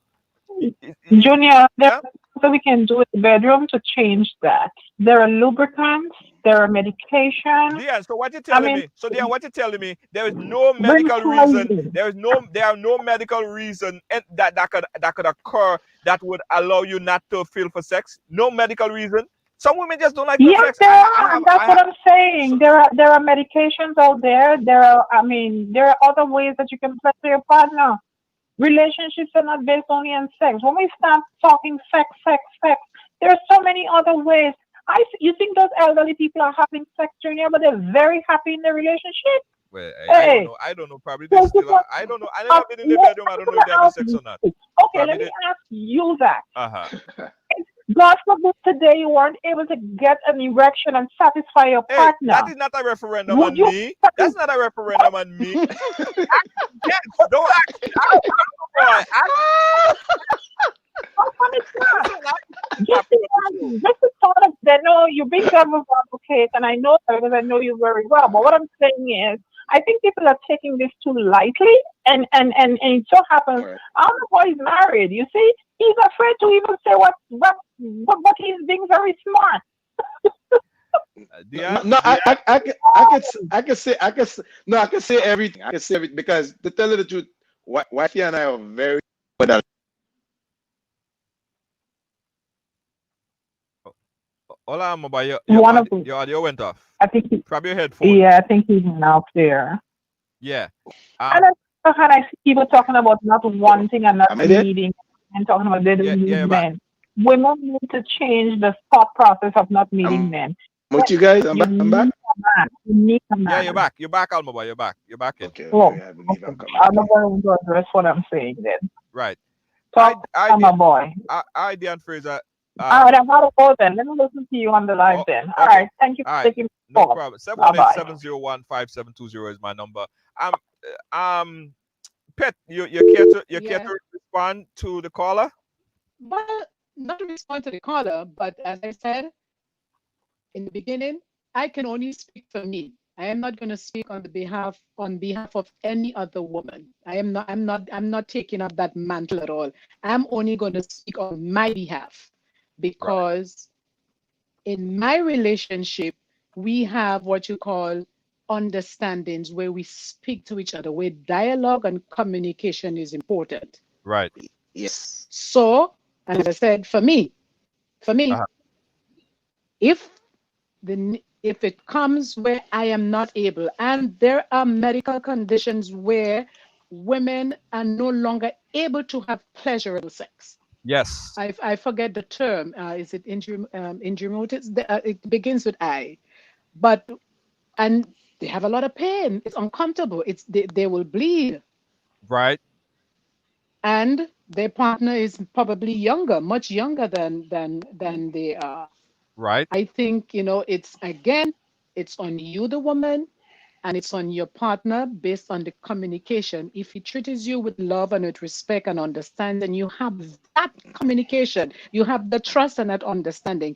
Speaker 7: Junior, there's something we can do in the bedroom to change that. There are lubricants, there are medications.
Speaker 3: Diane, so what you're telling me? So Diane, what you're telling me? There is no medical reason. There are no medical reason that could occur that would allow you not to feel for sex. No medical reason. Some women just don't like to have sex.
Speaker 7: That's what I'm saying. There are medications out there. There are other ways that you can pleasure your partner. Relationships are not based only on sex. When we start talking sex, there are so many other ways. You think those elderly people are having sex, Junior, but they're very happy in their relationship?
Speaker 3: Well, I don't know. Probably they still are. I don't know. I never been in the bedroom. I don't know if they have sex or not.
Speaker 7: Okay, let me ask you that. God forbid today you weren't able to get an erection and satisfy your partner.
Speaker 3: That is not a referendum on me. That's not a referendum on me. Yes, don't ask.
Speaker 7: Just the thought of that. No, you're being devil's advocate, and I know that because I know you very well. But what I'm saying is, I think people are taking this too lightly, and it so happens our boy is married. You see, he's afraid to even say what he's being very smart.
Speaker 4: I can say everything. I can say everything because to tell you the truth, wifey and I are very good at.
Speaker 3: Hola, mobile. Your audio went off.
Speaker 7: I think
Speaker 3: probably your headphones.
Speaker 7: Yeah, I think he's out there.
Speaker 3: Yeah.
Speaker 7: And I see people talking about not wanting and not needing, and talking about they don't need men. Women need to change the thought process of not needing men.
Speaker 4: With you guys, I'm back.
Speaker 7: You need a man.
Speaker 3: Yeah, you're back. You're back, Almaba. You're back. You're back in.
Speaker 4: Okay.
Speaker 7: I'm not going to address what I'm saying then.
Speaker 3: Right.
Speaker 7: Talk to my boy.
Speaker 3: I, Dan Fraser.
Speaker 7: All right, I'm out of order then. Let me listen to you on the live then. All right, thank you for taking the call.
Speaker 3: No problem. 718-701-5720 is my number. Pet, you care to respond to the caller?
Speaker 6: Well, not to respond to the caller, but as I said in the beginning, I can only speak for me. I am not going to speak on behalf of any other woman. I'm not taking up that mantle at all. I'm only going to speak on my behalf because in my relationship, we have what you call understandings where we speak to each other, where dialogue and communication is important.
Speaker 3: Right.
Speaker 4: Yes.
Speaker 6: So, as I said, for me, if it comes where I am not able, and there are medical conditions where women are no longer able to have pleasurable sex.
Speaker 3: Yes.
Speaker 6: I forget the term. Is it ingenuitis? It begins with I. And they have a lot of pain. It's uncomfortable. They will bleed.
Speaker 3: Right.
Speaker 6: And their partner is probably younger, much younger than they are.
Speaker 3: Right.
Speaker 6: I think, it's on you, the woman, and it's on your partner based on the communication. If he treats you with love and with respect and understanding, and you have that communication, you have the trust and that understanding.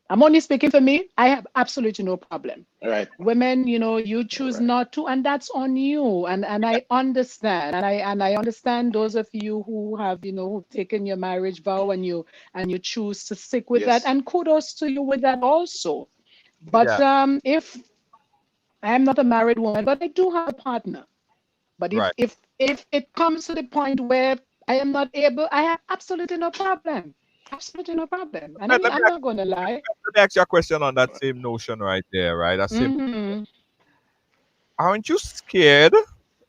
Speaker 6: I'm only speaking for me. I have absolutely no problem.
Speaker 4: All right.
Speaker 6: Women, you choose not to, and that's on you. And I understand. And I understand those of you who have, who've taken your marriage vow and you choose to stick with that. And kudos to you with that also. But if I'm not a married woman, but I do have a partner. But if it comes to the point where I am not able, I have absolutely no problem. Absolutely no problem. And
Speaker 3: Let me
Speaker 6: I'm not going to lie.
Speaker 3: let me ask you a question on that same notion right there, right? That same.
Speaker 6: Mm-hmm.
Speaker 3: Aren't you scared?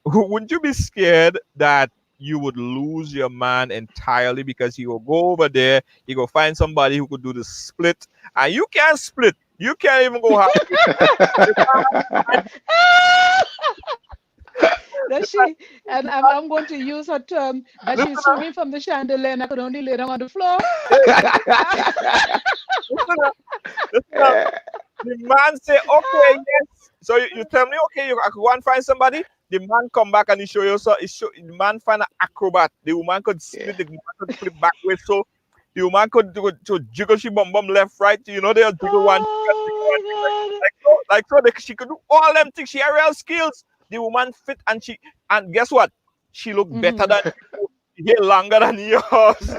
Speaker 3: Wouldn't you be scared that you would lose your man entirely because he will go over there, he go find somebody who could do the split, and you can't split. You can't even go half.
Speaker 6: That she and I'm going to use her term that she's swinging from the chandelier and I could only lay down on the floor.
Speaker 3: Listen up. The man say, okay, yes. So you tell me, okay, I could go and find somebody. The man come back and he show you so the man find an acrobat. The woman could split, the woman could flip backwards. So the woman could do to jiggle she bum bum left, right. You know, they'll jiggle one,
Speaker 6: Oh
Speaker 3: like so she could do all them things. She had real skills. The woman fit and guess what? She look
Speaker 6: my
Speaker 3: better
Speaker 6: God.
Speaker 3: than you, hair longer than yours.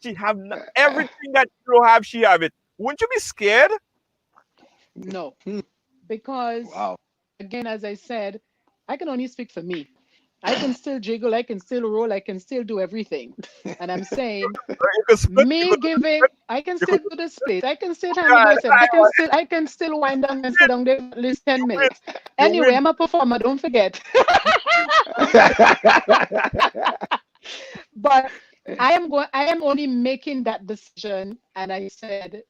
Speaker 3: She have everything that you don't have, she have it. Wouldn't you be scared?
Speaker 6: No, because
Speaker 4: Wow.
Speaker 6: again, as I said, I can only speak for me. I can still jiggle, I can still roll, I can still do everything. And I'm saying,
Speaker 3: You could split,
Speaker 6: me giving, I can
Speaker 3: you
Speaker 6: still
Speaker 3: could
Speaker 6: do the split. I can still handle
Speaker 3: yeah,
Speaker 6: myself. I can still wind down and sit down there for at least 10
Speaker 3: you win,
Speaker 6: minutes.
Speaker 3: you
Speaker 6: Anyway,
Speaker 3: win.
Speaker 6: I'm a performer, don't forget. But I am only making that decision. And I said,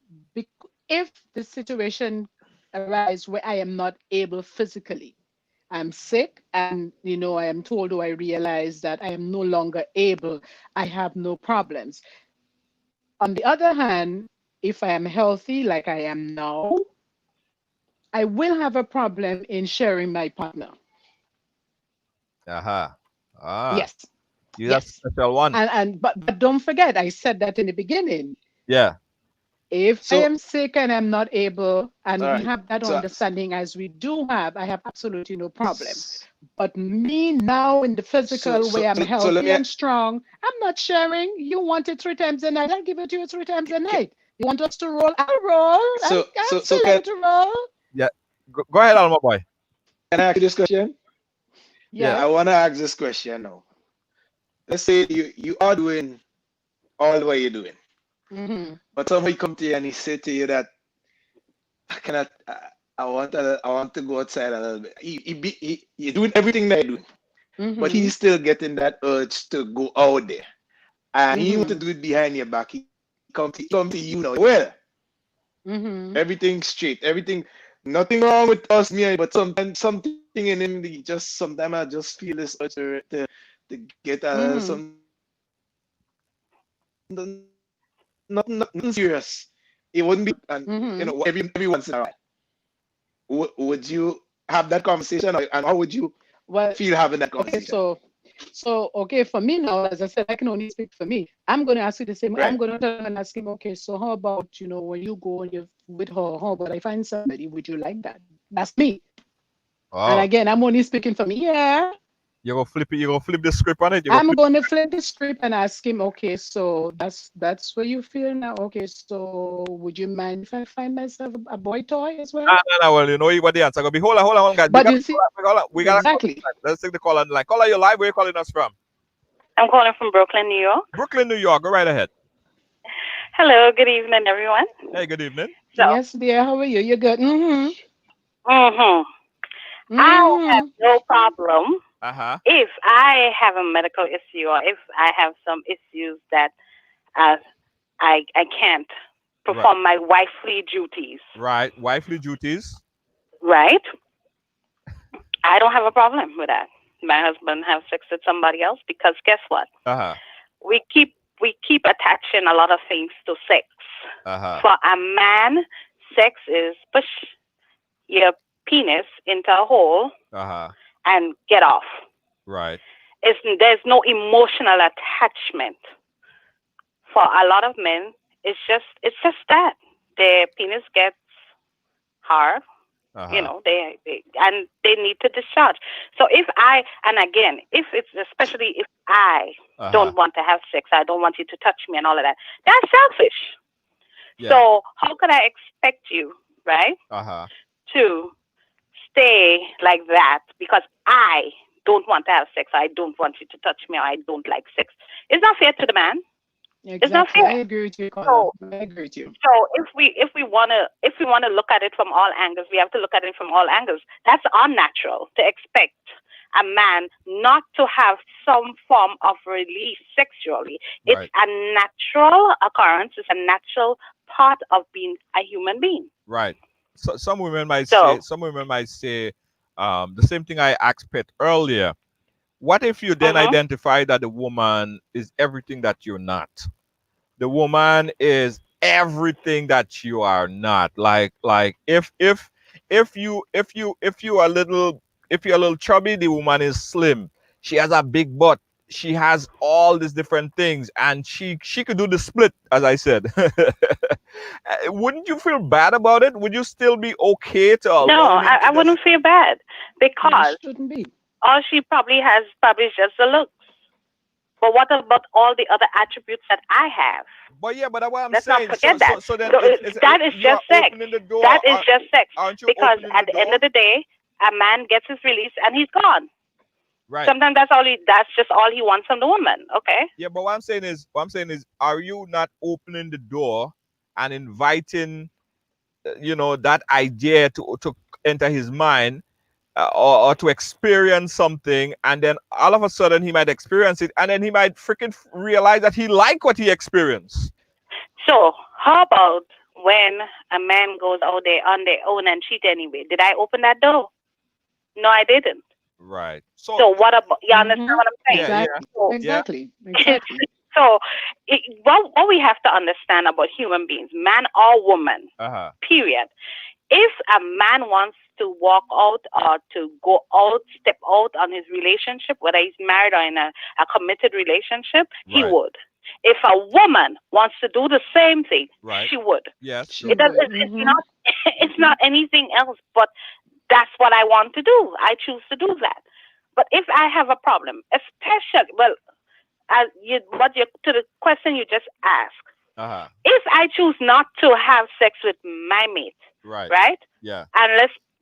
Speaker 6: if the situation arises where I am not able physically, I'm sick, and I am told or I realize that I am no longer able, I have no problems. On the other hand, if I am healthy like I am now, I will have a problem in sharing my partner.
Speaker 3: Uh-huh. Ah,
Speaker 6: Yes,
Speaker 3: you that
Speaker 6: yes.
Speaker 3: special one.
Speaker 6: But don't forget, I said that in the beginning.
Speaker 3: Yeah.
Speaker 6: If I
Speaker 4: So,
Speaker 6: am sick and I'm not able,
Speaker 4: all
Speaker 6: and we
Speaker 4: right.
Speaker 6: have that
Speaker 4: So,
Speaker 6: understanding as we do have, I have absolutely no problem.
Speaker 4: so,
Speaker 6: But me now in the
Speaker 4: so,
Speaker 6: physical
Speaker 4: so,
Speaker 6: where I'm
Speaker 4: so let
Speaker 6: healthy
Speaker 4: me.
Speaker 6: and strong, I'm not sharing. You want it 3 times a night, I'll give it to you 3 times a night. You want us to roll, I'll roll. I'm
Speaker 4: So
Speaker 6: still able to roll.
Speaker 3: Yeah. Go ahead, Alma boy.
Speaker 4: can I ask you this question?
Speaker 3: Yeah.
Speaker 4: I
Speaker 6: Yes.
Speaker 4: want to ask this question now. Let's say you are doing all what you're doing,
Speaker 6: Mm-hmm.
Speaker 4: but somebody come to you and he say to you that I cannot. I want to go outside a little bit. You're doing everything that you're doing, but
Speaker 6: Mm-hmm.
Speaker 4: he's still getting that urge to go out there, and he want to
Speaker 6: Mm-hmm.
Speaker 4: do it behind your back. He come to you now. Well,
Speaker 6: Mm-hmm.
Speaker 4: everything straight, everything, nothing wrong with us, me. But sometimes something in him, sometimes I just feel this urge to get
Speaker 6: Mm-hmm.
Speaker 4: some nothing serious. It wouldn't be, and
Speaker 6: Mm-hmm.
Speaker 4: every once in a while. Would you have that conversation, and how would you
Speaker 6: Well,
Speaker 4: feel having that
Speaker 6: okay,
Speaker 4: conversation?
Speaker 6: so okay, for me now, as I said, I can only speak for me. I'm gonna ask you the same. I'm
Speaker 4: Right.
Speaker 6: gonna turn and ask him, okay, so how about, when you go and you're with her, how about I find somebody? Would you like that? That's me. And
Speaker 3: Oh,
Speaker 6: again, I'm only speaking for me. Yeah,
Speaker 3: you gonna flip the script on it. You gonna
Speaker 6: I'm
Speaker 3: flip
Speaker 6: gonna flip the script and ask him, okay, so that's where you feel now. Okay, so would you mind if I find myself a boy toy as well?
Speaker 3: no. Well, you know what the answer gonna be. Hold on, guys.
Speaker 6: But you see,
Speaker 3: We got
Speaker 6: exactly.
Speaker 3: let's take the call on the line. Caller, you live. Where you calling us from?
Speaker 8: I'm calling from Brooklyn, New York.
Speaker 3: Brooklyn, New York. Go right ahead.
Speaker 8: Hello, good evening, everyone.
Speaker 3: Hey, good evening.
Speaker 8: So,
Speaker 6: Yes, dear. How are you? You're good. Mm-hmm.
Speaker 8: hmm I have
Speaker 6: Mm-hmm.
Speaker 8: no problem
Speaker 3: Uh-huh.
Speaker 8: if I have a medical issue or if I have some issues that uh, I can't
Speaker 3: Right.
Speaker 8: perform my wifely duties,
Speaker 3: Right. Wifely duties.
Speaker 8: right? I don't have a problem with that. My husband has sex with somebody else because guess what?
Speaker 3: Uh-huh.
Speaker 8: We keep attaching a lot of things to sex.
Speaker 3: Uh-huh.
Speaker 8: For a man, sex is push your penis into a hole
Speaker 3: Uh-huh.
Speaker 8: and get off.
Speaker 3: Right.
Speaker 8: There's no emotional attachment. For a lot of men, it's just that their penis gets hard.
Speaker 3: Uh-huh.
Speaker 8: They need to discharge. So if especially if I
Speaker 3: Uh-huh.
Speaker 8: don't want to have sex, I don't want you to touch me and all of that. That's selfish.
Speaker 3: Yeah.
Speaker 8: So how could I expect you, right,
Speaker 3: Uh-huh.
Speaker 8: to stay like that because I don't want to have sex, I don't want you to touch me, or I don't like sex? It's not fair to the man. It's not
Speaker 6: Exactly. I
Speaker 8: fair.
Speaker 6: agree with you, Carla.
Speaker 8: So
Speaker 6: I agree with you.
Speaker 8: so if we wanna look at it from all angles, we have to look at it from all angles. That's unnatural to expect a man not to have some form of release sexually. It's
Speaker 3: Right.
Speaker 8: a natural occurrence. It's a natural part of being a human being.
Speaker 3: Right. So
Speaker 8: So
Speaker 3: some women might say the same thing I asked Pet earlier. What if you then
Speaker 8: mhm.
Speaker 3: identify that the woman is everything that you're not? The woman is everything that you are not. Like if you are a little, if you're a little chubby, the woman is slim. She has a big butt. She has all these different things, and she could do the split, as I said. Wouldn't you feel bad about it? Would you still be okay to
Speaker 8: No,
Speaker 3: allow him
Speaker 8: I
Speaker 3: to just
Speaker 8: wouldn't feel bad
Speaker 6: You
Speaker 8: because
Speaker 6: shouldn't be.
Speaker 8: all she probably has probably is just the looks. But what about all the other attributes that I have?
Speaker 3: But yeah, but that's what I'm
Speaker 8: Let's not
Speaker 3: saying.
Speaker 8: forget that.
Speaker 3: So then
Speaker 8: So
Speaker 3: it's
Speaker 8: that is
Speaker 3: you are
Speaker 8: just sex.
Speaker 3: opening the door.
Speaker 8: That is just sex.
Speaker 3: Aren't you
Speaker 8: Because
Speaker 3: opening
Speaker 8: at
Speaker 3: the
Speaker 8: the end
Speaker 3: door?
Speaker 8: of the day, a man gets his release and he's gone.
Speaker 3: Right.
Speaker 8: Sometimes that's just all he wants from the woman. Okay.
Speaker 3: Yeah, but what I'm saying is, are you not opening the door and inviting, that idea to enter his mind, or to experience something, and then all of a sudden he might experience it, and then he might freaking realize that he like what he experienced.
Speaker 8: So how about when a man goes out there on their own and cheat anyway? Did I open that door? No, I didn't.
Speaker 3: Right. So
Speaker 8: So what about you understand
Speaker 6: Mm-hmm.
Speaker 8: what I'm saying?
Speaker 3: yeah, yeah,
Speaker 6: Exactly.
Speaker 8: So
Speaker 3: yeah.
Speaker 6: Exactly. Exactly.
Speaker 8: so what we have to understand about human beings, man or woman,
Speaker 3: Uh-huh.
Speaker 8: period. If a man wants to walk out or to go out, step out on his relationship, whether he's married or in a committed relationship, he
Speaker 3: Right.
Speaker 8: would. If a woman wants to do the same thing,
Speaker 3: Right.
Speaker 8: she would.
Speaker 3: Yes,
Speaker 6: She
Speaker 8: It
Speaker 3: true.
Speaker 8: does.
Speaker 6: would.
Speaker 8: It's
Speaker 6: Mm-hmm.
Speaker 8: not. It's not anything else. But that's what I want to do. I choose to do that. But if I have a problem, especially, well, as you, to the question you just asked,
Speaker 3: Uh-huh.
Speaker 8: if I choose not to have sex with my mate,
Speaker 3: Right.
Speaker 8: right?
Speaker 3: Yeah.
Speaker 8: And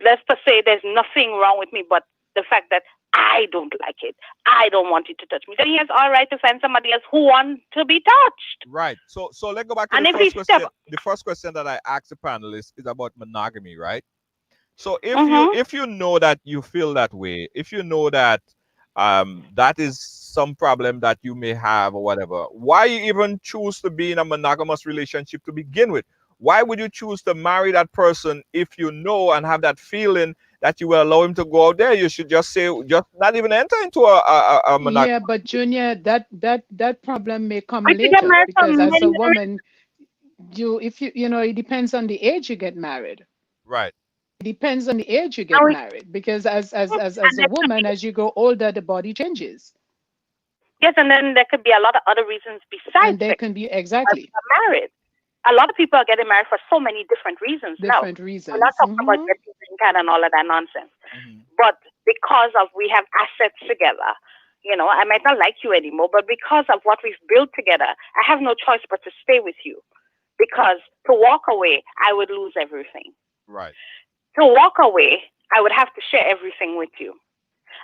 Speaker 8: let's just say there's nothing wrong with me, but the fact that I don't like it, I don't want it to touch me. Then he has all right to find somebody else who wants to be touched.
Speaker 3: Right. So let's go back to the
Speaker 8: And if he
Speaker 3: first
Speaker 8: step,
Speaker 3: question. The first question that I asked the panelists is about monogamy, right? So
Speaker 8: mm-hmm.
Speaker 3: if you know that you feel that way, if you know that that is some problem that you may have or whatever, why you even choose to be in a monogamous relationship to begin with? Why would you choose to marry that person if you know and have that feeling that you will allow him to go out there? You should just say, just not even enter into a monogamous.
Speaker 6: Yeah, but Junior, that problem may come
Speaker 8: But you get
Speaker 6: later
Speaker 8: married for
Speaker 6: because as
Speaker 8: many,
Speaker 6: a
Speaker 8: many
Speaker 6: woman, if it depends on the age you get married.
Speaker 3: Right.
Speaker 6: It depends on the age you get
Speaker 8: reasons.
Speaker 6: married because as
Speaker 8: And
Speaker 6: a
Speaker 8: there could
Speaker 6: woman,
Speaker 8: be,
Speaker 6: as you grow older, the body changes,
Speaker 8: yes, and then there could be a lot of other reasons besides
Speaker 6: and there
Speaker 8: sex
Speaker 6: can be
Speaker 8: why
Speaker 6: exactly
Speaker 8: people are married. A lot of people are getting married for so many different reasons now.
Speaker 6: different
Speaker 8: We're not
Speaker 6: reasons.
Speaker 8: talking about
Speaker 6: Hmm.
Speaker 8: getting green card and all of that nonsense.
Speaker 3: Hmm.
Speaker 8: But because of we have assets together, I might not like you anymore, but because of what we've built together, I have no choice but to stay with you. Because to walk away, I would lose everything.
Speaker 3: Right.
Speaker 8: To walk away, I would have to share everything with you.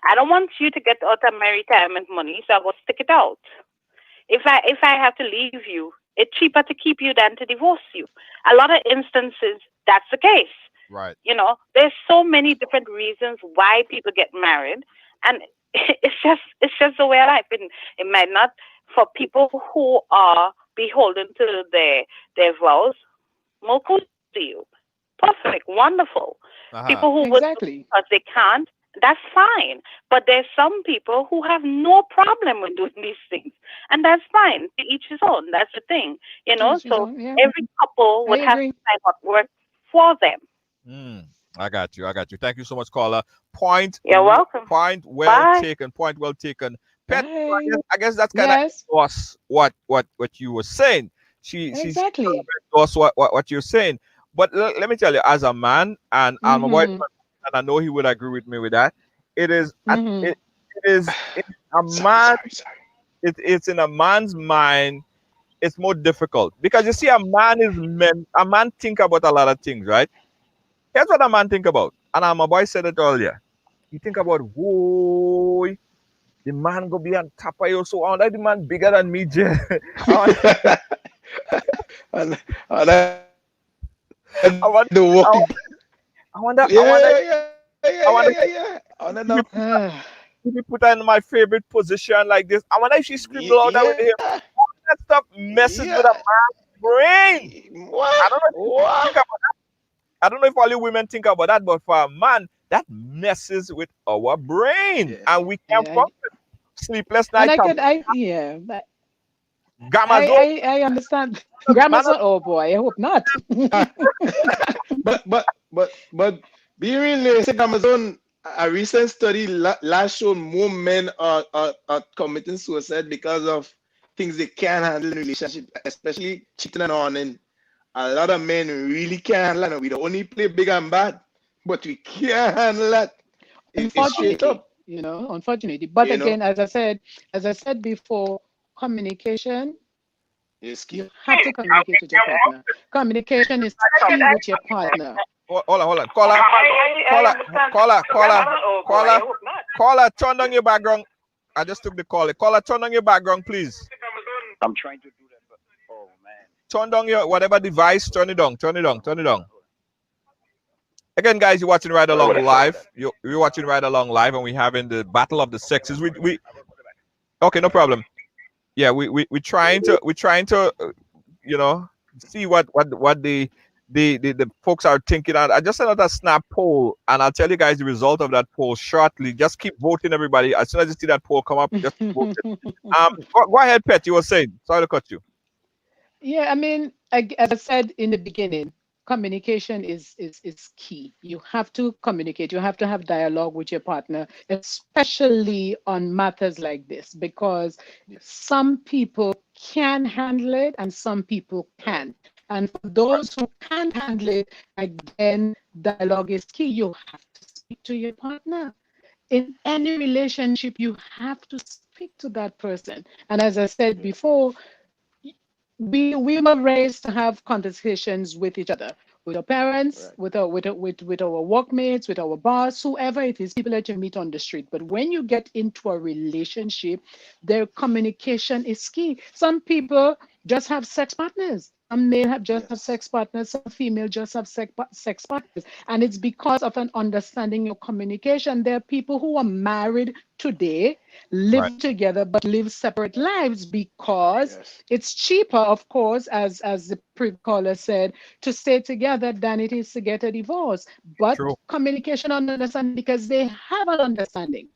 Speaker 8: I don't want you to get out of my retirement money, so I will stick it out. If I have to leave you, it's cheaper to keep you than to divorce you. A lot of instances that's the case.
Speaker 3: Right.
Speaker 8: There's so many different reasons why people get married, and it's just the way of life. It might not for people who are beholden to their vows. More cool to you. Perfect, wonderful.
Speaker 3: Uh-huh.
Speaker 8: People who would do
Speaker 6: Exactly.
Speaker 8: because they can't, that's fine. But there's some people who have no problem with doing these things, and that's fine. To each his own. That's the thing,
Speaker 6: Each his
Speaker 8: So
Speaker 6: own. Yeah,
Speaker 8: every couple
Speaker 6: I
Speaker 8: would have to
Speaker 6: agree.
Speaker 8: find what works for them.
Speaker 3: Mm, I got you. I got you. Thank you so much, caller. Point
Speaker 8: You're welcome.
Speaker 3: point well
Speaker 8: Bye.
Speaker 3: taken. Point well taken. Pet.
Speaker 6: Bye.
Speaker 3: I guess that's kind of
Speaker 6: Yes,
Speaker 3: endorse what you were saying. She's
Speaker 6: exactly.
Speaker 3: endorse what you're saying. But let me tell you, as a man, and I'm a boy,
Speaker 6: Mm-hmm.
Speaker 3: and I know he would agree with me with that. It is
Speaker 6: Mm-hmm.
Speaker 3: it is in a
Speaker 4: Sorry,
Speaker 3: man.
Speaker 4: sorry, sorry.
Speaker 3: It's in a man's mind. It's more difficult because you see, a man think about a lot of things, right? Here's what a man think about. And my boy said it earlier. He think about, whoa, the man go be on top of you. So I want the man bigger than me, Jay.
Speaker 4: and that
Speaker 3: I want,
Speaker 4: the
Speaker 3: I,
Speaker 4: walking.
Speaker 3: I wonder, I wonder
Speaker 4: On and
Speaker 3: if
Speaker 4: up.
Speaker 3: you put her, if you put her in my favorite position like this. I wonder if she screamed louder with him. All that stuff messes with a man's brain. I don't know if you think about that. I don't know if all you women think about that, but for a man, that messes with our brain, and we can't function. Sleepless
Speaker 6: And
Speaker 3: night come.
Speaker 6: but
Speaker 3: Gamazone.
Speaker 6: I understand. Grandma's not. Oh boy, I hope not.
Speaker 4: but being realistic, Amazon, a recent study last showed more men are committing suicide because of things they can't handle in relationship, especially cheating and on. And a lot of men really can't handle it. We don't only play big and bad, but we can't handle that. It's straight up.
Speaker 6: Unfortunately. But again, as I said before, communication. You have to communicate with your partner. Communication is key with your partner.
Speaker 3: Hold on. Caller, turn on your background. I just took the call. Caller, turn on your background, please.
Speaker 9: I'm trying to do that, but oh man.
Speaker 3: Turn down your whatever device. Turn it on. Again, guys, you're watching Ridealong live. You're watching Ridealong live, and we're having the battle of the sexes. We okay, no problem. Yeah, we're trying to see what the folks are thinking. And I just sent out a snap poll, and I'll tell you guys the result of that poll shortly. Just keep voting, everybody. As soon as you see that poll come up, just keep voting. Go ahead, Pet. You were saying. Sorry to cut you.
Speaker 6: Yeah, I mean, as I said in the beginning, communication is key. You have to communicate. You have to have dialogue with your partner, especially on matters like this, because some people can handle it and some people can't. And for those who can't handle it, again, dialogue is key. You have to speak to your partner. In any relationship, you have to speak to that person. And as I said before, we were raised to have conversations with each other, with our parents, with our workmates, with our boss, whoever it is, people that you meet on the street. But when you get into a relationship, their communication is key. Some people just have sex partners. Some male have just have sex partners. Some female just have sex partners, and it's because of an understanding of communication. There are people who are married today, live together, but live separate lives because it's cheaper, of course, as the pre-caller said, to stay together than it is to get a divorce. But communication and understanding, because they have an understanding.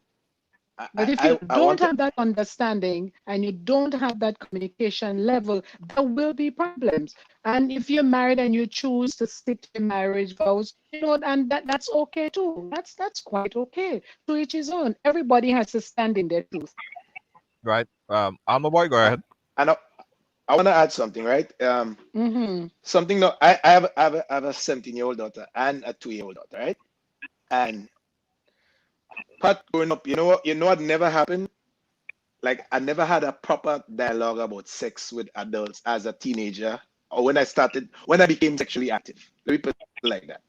Speaker 6: But if you don't have that understanding and you don't have that communication level, there will be problems. And if you're married and you choose to stick to your marriage vows, and that's okay too. That's quite okay. To each his own. Everybody has to stand in their truth.
Speaker 3: Right. Alma boy, go ahead.
Speaker 4: I want to add something, right? Something that I have a 17-year-old daughter and a 2-year-old daughter, right? And Pat, growing up, you know what never happened? Like, I never had a proper dialogue about sex with adults as a teenager, or when I became sexually active. Let me put it like that.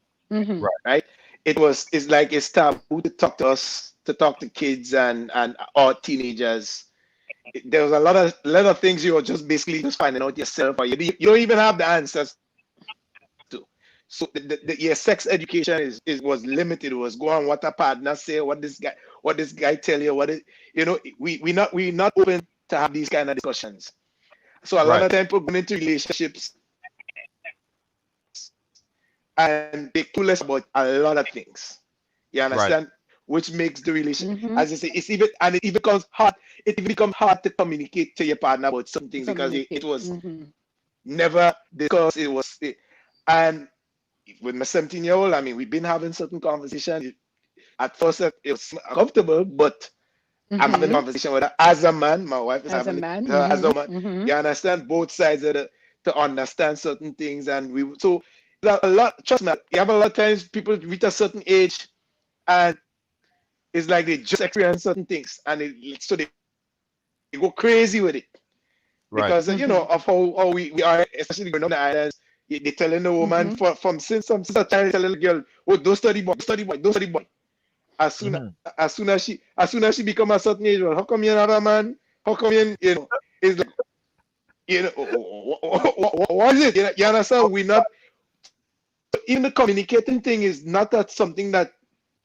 Speaker 4: Right? It's taboo to talk to us, to talk to kids and or teenagers. There was a lot of things you were just basically just finding out yourself, or you don't even have the answers to. So your sex education was limited. It was go on what a partner say, what this guy tell you, we not open to have these kind of discussions. So a lot of time people go into relationships and they clueless about a lot of things. You understand? Which makes the relationship, as I say, it becomes hard. It becomes hard to communicate to your partner about some things because it was never discussed. And with my 17-year-old, I mean, we've been having certain conversations. At first, it was uncomfortable, but I'm having a conversation with her as a man. My wife is having it as a man. You understand both sides of to understand certain things, and so a lot. Trust me, you have a lot of times people reach a certain age, and it's like they just experience certain things, and so they go crazy with it because of how we are, especially going on the islands. They telling the woman from since a child, telling the girl, "Oh, don't study boy, don't study boy." as soon as she become a certain age, well, how come you're not a man? How come you know? It's like, you know, what is it? You understand? We not even the communicating thing is not that something that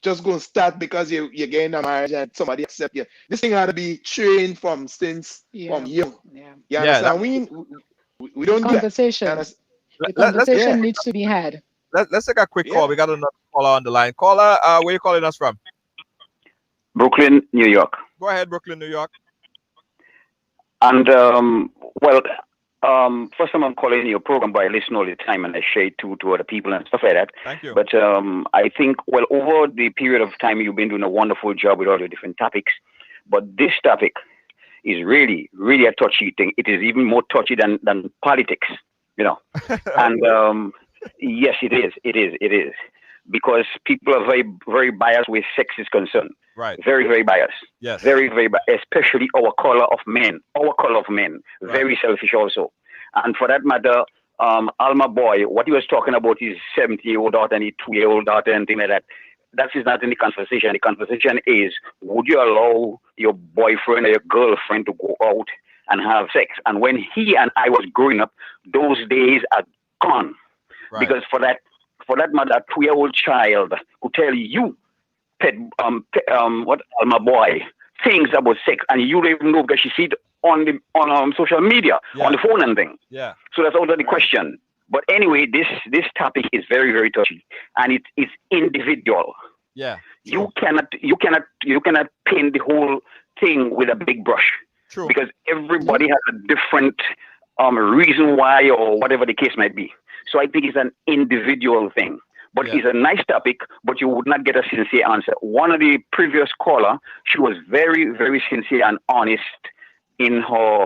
Speaker 4: just gonna start because you're getting a marriage and somebody accept you. This thing had to be trained from young.
Speaker 6: Yeah.
Speaker 4: You understand? We don't do that.
Speaker 6: Conversation. The conversation needs to be had.
Speaker 3: Let's take a quick call. We got another caller on the line. Caller, where you calling us from?
Speaker 9: Brooklyn, New York.
Speaker 3: Go ahead, Brooklyn, New York.
Speaker 9: And first time I'm calling your program, but I listen all the time and I share it to other people and stuff like that.
Speaker 3: Thank you.
Speaker 9: But I think, well, over the period of time, you've been doing a wonderful job with all the different topics. But this topic is really, really a touchy thing. It is even more touchy than politics, you know. And yes, it is. Because people are very, very biased where sex is concerned.
Speaker 3: Right.
Speaker 9: Very, very biased.
Speaker 3: Yes.
Speaker 9: Very, very biased, especially our color of men. Right. Very selfish also. And for that matter, Alma boy, what he was talking about his 70-year-old daughter and his 2-year-old daughter and things like that. That is not in the conversation. The conversation is, would you allow your boyfriend or your girlfriend to go out and have sex? And when he and I was growing up, those days are gone. Right. Because for that matter, a 2-year-old child who tell you, my boy, things about sex, and you don't even know because she see it on social media, on the phone and thing.
Speaker 3: Yeah.
Speaker 9: So that's out of the question. But anyway, this topic is very, very touchy, and it's individual.
Speaker 3: Yeah.
Speaker 9: You cannot paint the whole thing with a big brush.
Speaker 3: True.
Speaker 9: Because everybody has a different reason why or whatever the case might be. So I think it's an individual thing. But it's a nice topic, but you would not get a sincere answer. One of the previous caller, she was very, very sincere and honest in her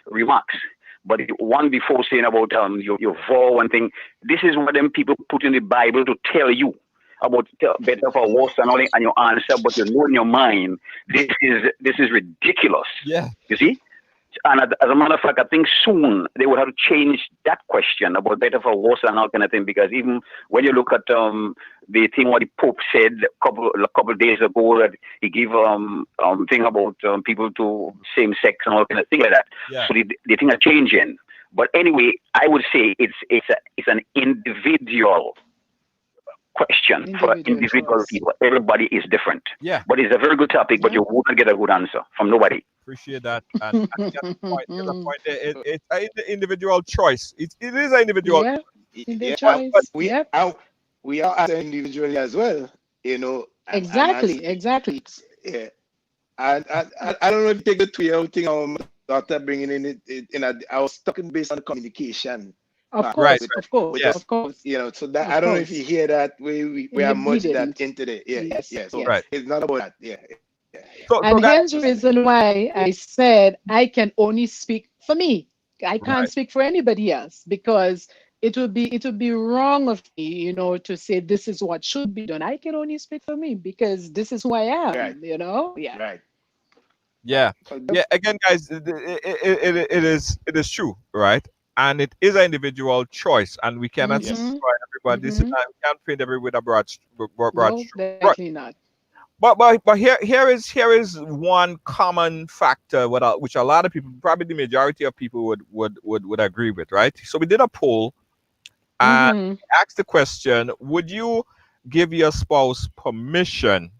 Speaker 9: remarks. But the one before saying about your vow and thing, this is what them people put in the Bible to tell you about better for worse and all, and your answer, but you know in your mind, this is ridiculous.
Speaker 3: Yeah.
Speaker 9: You see? And as a matter of fact, I think soon they will have to change that question about better for worse and all kind of thing, because even when you look at the thing what the Pope said a couple of days ago, that he gave thing about people to same sex and all kind of thing like that.
Speaker 3: Yeah.
Speaker 9: So the thing are changing. But anyway, I would say it's an individual question for individual people. Everybody is different.
Speaker 3: Yeah.
Speaker 9: But it's a very good topic, but you wouldn't get a good answer from nobody.
Speaker 3: Appreciate that. And the point there, it's an individual choice. It is an individual
Speaker 6: choice.
Speaker 4: But we are as an individual as well, you know.
Speaker 6: Exactly.
Speaker 4: Yeah. And I don't know if you take the 2-year-old thing our daughter bringing in it. I was talking based on communication.
Speaker 6: Of course.
Speaker 4: You know, so that I don't know if you hear that we are much that into the So it's not about that. Yeah.
Speaker 6: And here's the reason why I said I can only speak for me. I can't speak for anybody else, because it would be wrong of me, you know, to say this is what should be done. I can only speak for me because this is who I am, you know? Yeah.
Speaker 4: Right.
Speaker 3: Yeah. Again, guys, it is true, right? And it is an individual choice, and we cannot destroy everybody. This is not, we can't paint everybody with a broad stroke.
Speaker 6: Definitely not.
Speaker 3: But here is one common factor which a lot of people, probably the majority of people would agree with, right? So we did a poll and asked the question: would you give your spouse permission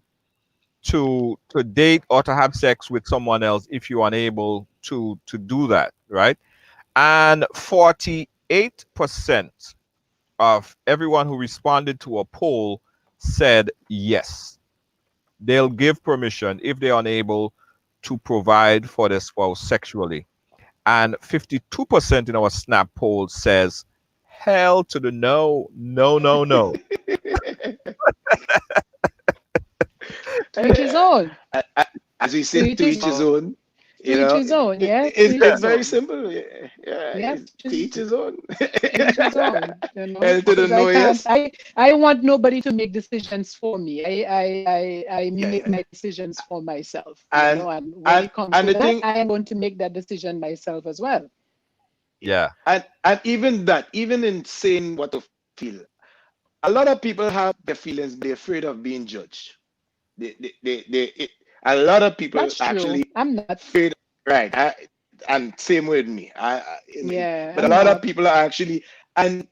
Speaker 3: to date or to have sex with someone else if you're unable to do that, right? And 48% of everyone who responded to a poll said yes. They'll give permission if they're unable to provide for their spouse sexually. And 52% in our Snap poll says, hell to the no.
Speaker 6: To each his own.
Speaker 4: As we say, to each his own.
Speaker 6: To each his own, yeah.
Speaker 4: It's very simple. Yeah. To each his own.
Speaker 6: You know? I want nobody to make decisions for me. I make my decisions for myself. And when it comes to that, I am going to make that decision myself as well.
Speaker 3: Yeah.
Speaker 4: And even in saying what to feel, a lot of people have their feelings, but they're afraid of being judged. A lot of people
Speaker 6: That's true.
Speaker 4: actually
Speaker 6: I'm not.
Speaker 4: afraid, right? And same with me.
Speaker 6: Yeah,
Speaker 4: But a
Speaker 6: I'm
Speaker 4: lot of
Speaker 6: not.
Speaker 4: people are actually, and